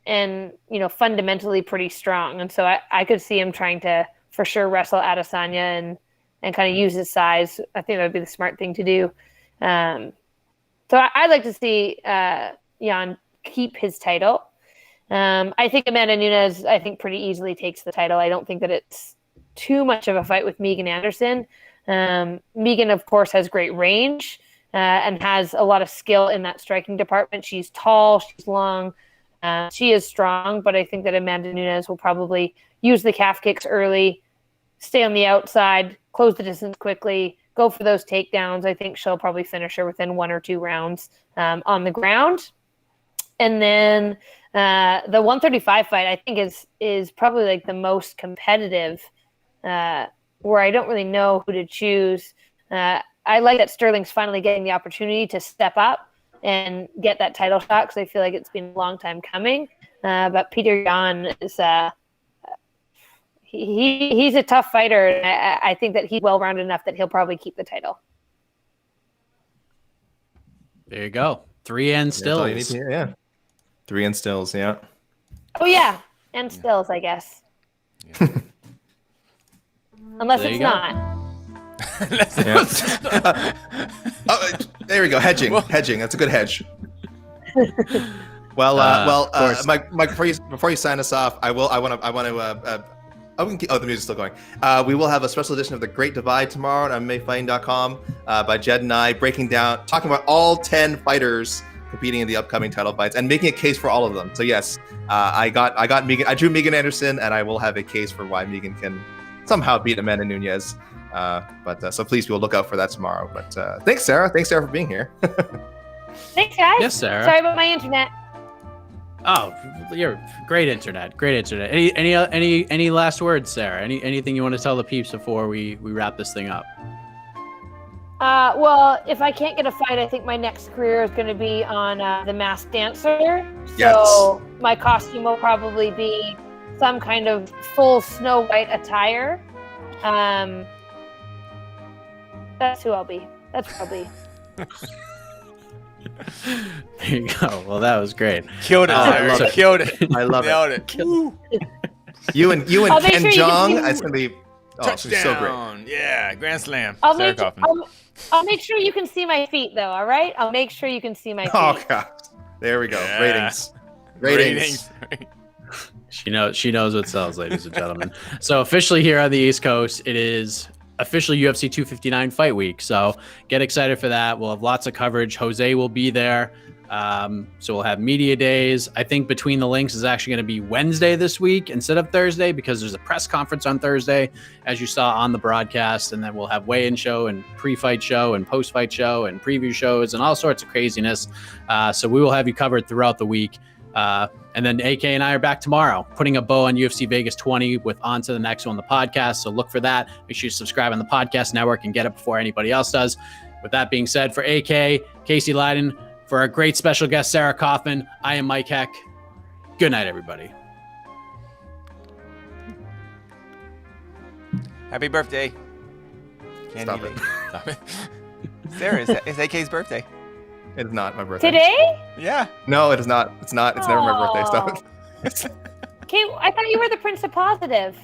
and fundamentally pretty strong. And so I could see him trying to for sure wrestle Adesanya and kind of use his size. I think that would be the smart thing to do. So I'd like to see Jan keep his title. I think Amanda Nunes, pretty easily takes the title. I don't think that it's too much of a fight with Megan Anderson. Megan, of course, has great range and has a lot of skill in that striking department. She's tall, she's long, she is strong, but I think that Amanda Nunes will probably use the calf kicks early, stay on the outside, close the distance quickly, go for those takedowns. I think she'll probably finish her within 1 or 2 rounds on the ground. And then the 135 fight, I think, is probably like the most competitive, where I don't really know who to choose. I like that Sterling's finally getting the opportunity to step up and get that title shot because I feel like it's been a long time coming. But Peter Yan is he's a tough fighter. And I think that he's well-rounded enough that he'll probably keep the title. There you go. 3 and stills. Yeah. 3 and stills. Yeah. Oh yeah, and stills, I guess. Yeah. Unless it's not. There we go. Hedging. That's a good hedge. Mike, before you sign us off, the music's still going. We will have a special edition of The Great Divide tomorrow on MMAfighting.com by Jed and I, talking about all 10 fighters competing in the upcoming title fights and making a case for all of them. So yes, I got Megan. I drew Megan Anderson, and I will have a case for why Megan can somehow beat Amanda Nunes. So please, we'll look out for that tomorrow. But thanks, Sarah. Thanks, Sarah, for being here. Thanks, guys. Yes, Sarah. Sorry about my internet. Oh, you're great internet. Any last words, Sarah? Anything you want to tell the peeps before we wrap this thing up? Well, if I can't get a fight, I think my next career is going to be on The Masked Dancer. So yes. My costume will probably be some kind of full Snow White attire. That's who I'll be. That's probably. There you go. Well, that was great. Killed it. Killed it. I love Nailed it. You and Ken Jong. It's gonna be so great. Yeah, grand slam. I'll make sure you can see my feet, though. All right. I'll make sure you can see my feet. Oh God. There we go. Yeah. Ratings. She knows what sells, ladies and gentlemen. So officially here on the East Coast, it is officially UFC 259 fight week. So get excited for that. We'll have lots of coverage. Jose will be there. So we'll have media days. I think Between the Links is actually going to be Wednesday this week instead of Thursday because there's a press conference on Thursday, as you saw on the broadcast. And then we'll have weigh-in show and pre-fight show and post-fight show and preview shows and all sorts of craziness. So we will have you covered throughout the week. And then AK and I are back tomorrow, putting a bow on UFC Vegas 20 with On to the Next one, the podcast. So look for that. Make sure you subscribe on the podcast network and get it before anybody else does. With that being said, for AK, Casey Leydon, for our great special guest, Sarah Kaufman, I am Mike Heck. Good night, everybody. Happy birthday. Stop it. Stop it. Sarah, it's AK's birthday. It is not my birthday. Today? Yeah. No, it is not. It's not. It's never my birthday. Stop it. Okay, I thought you were the Prince of Positive.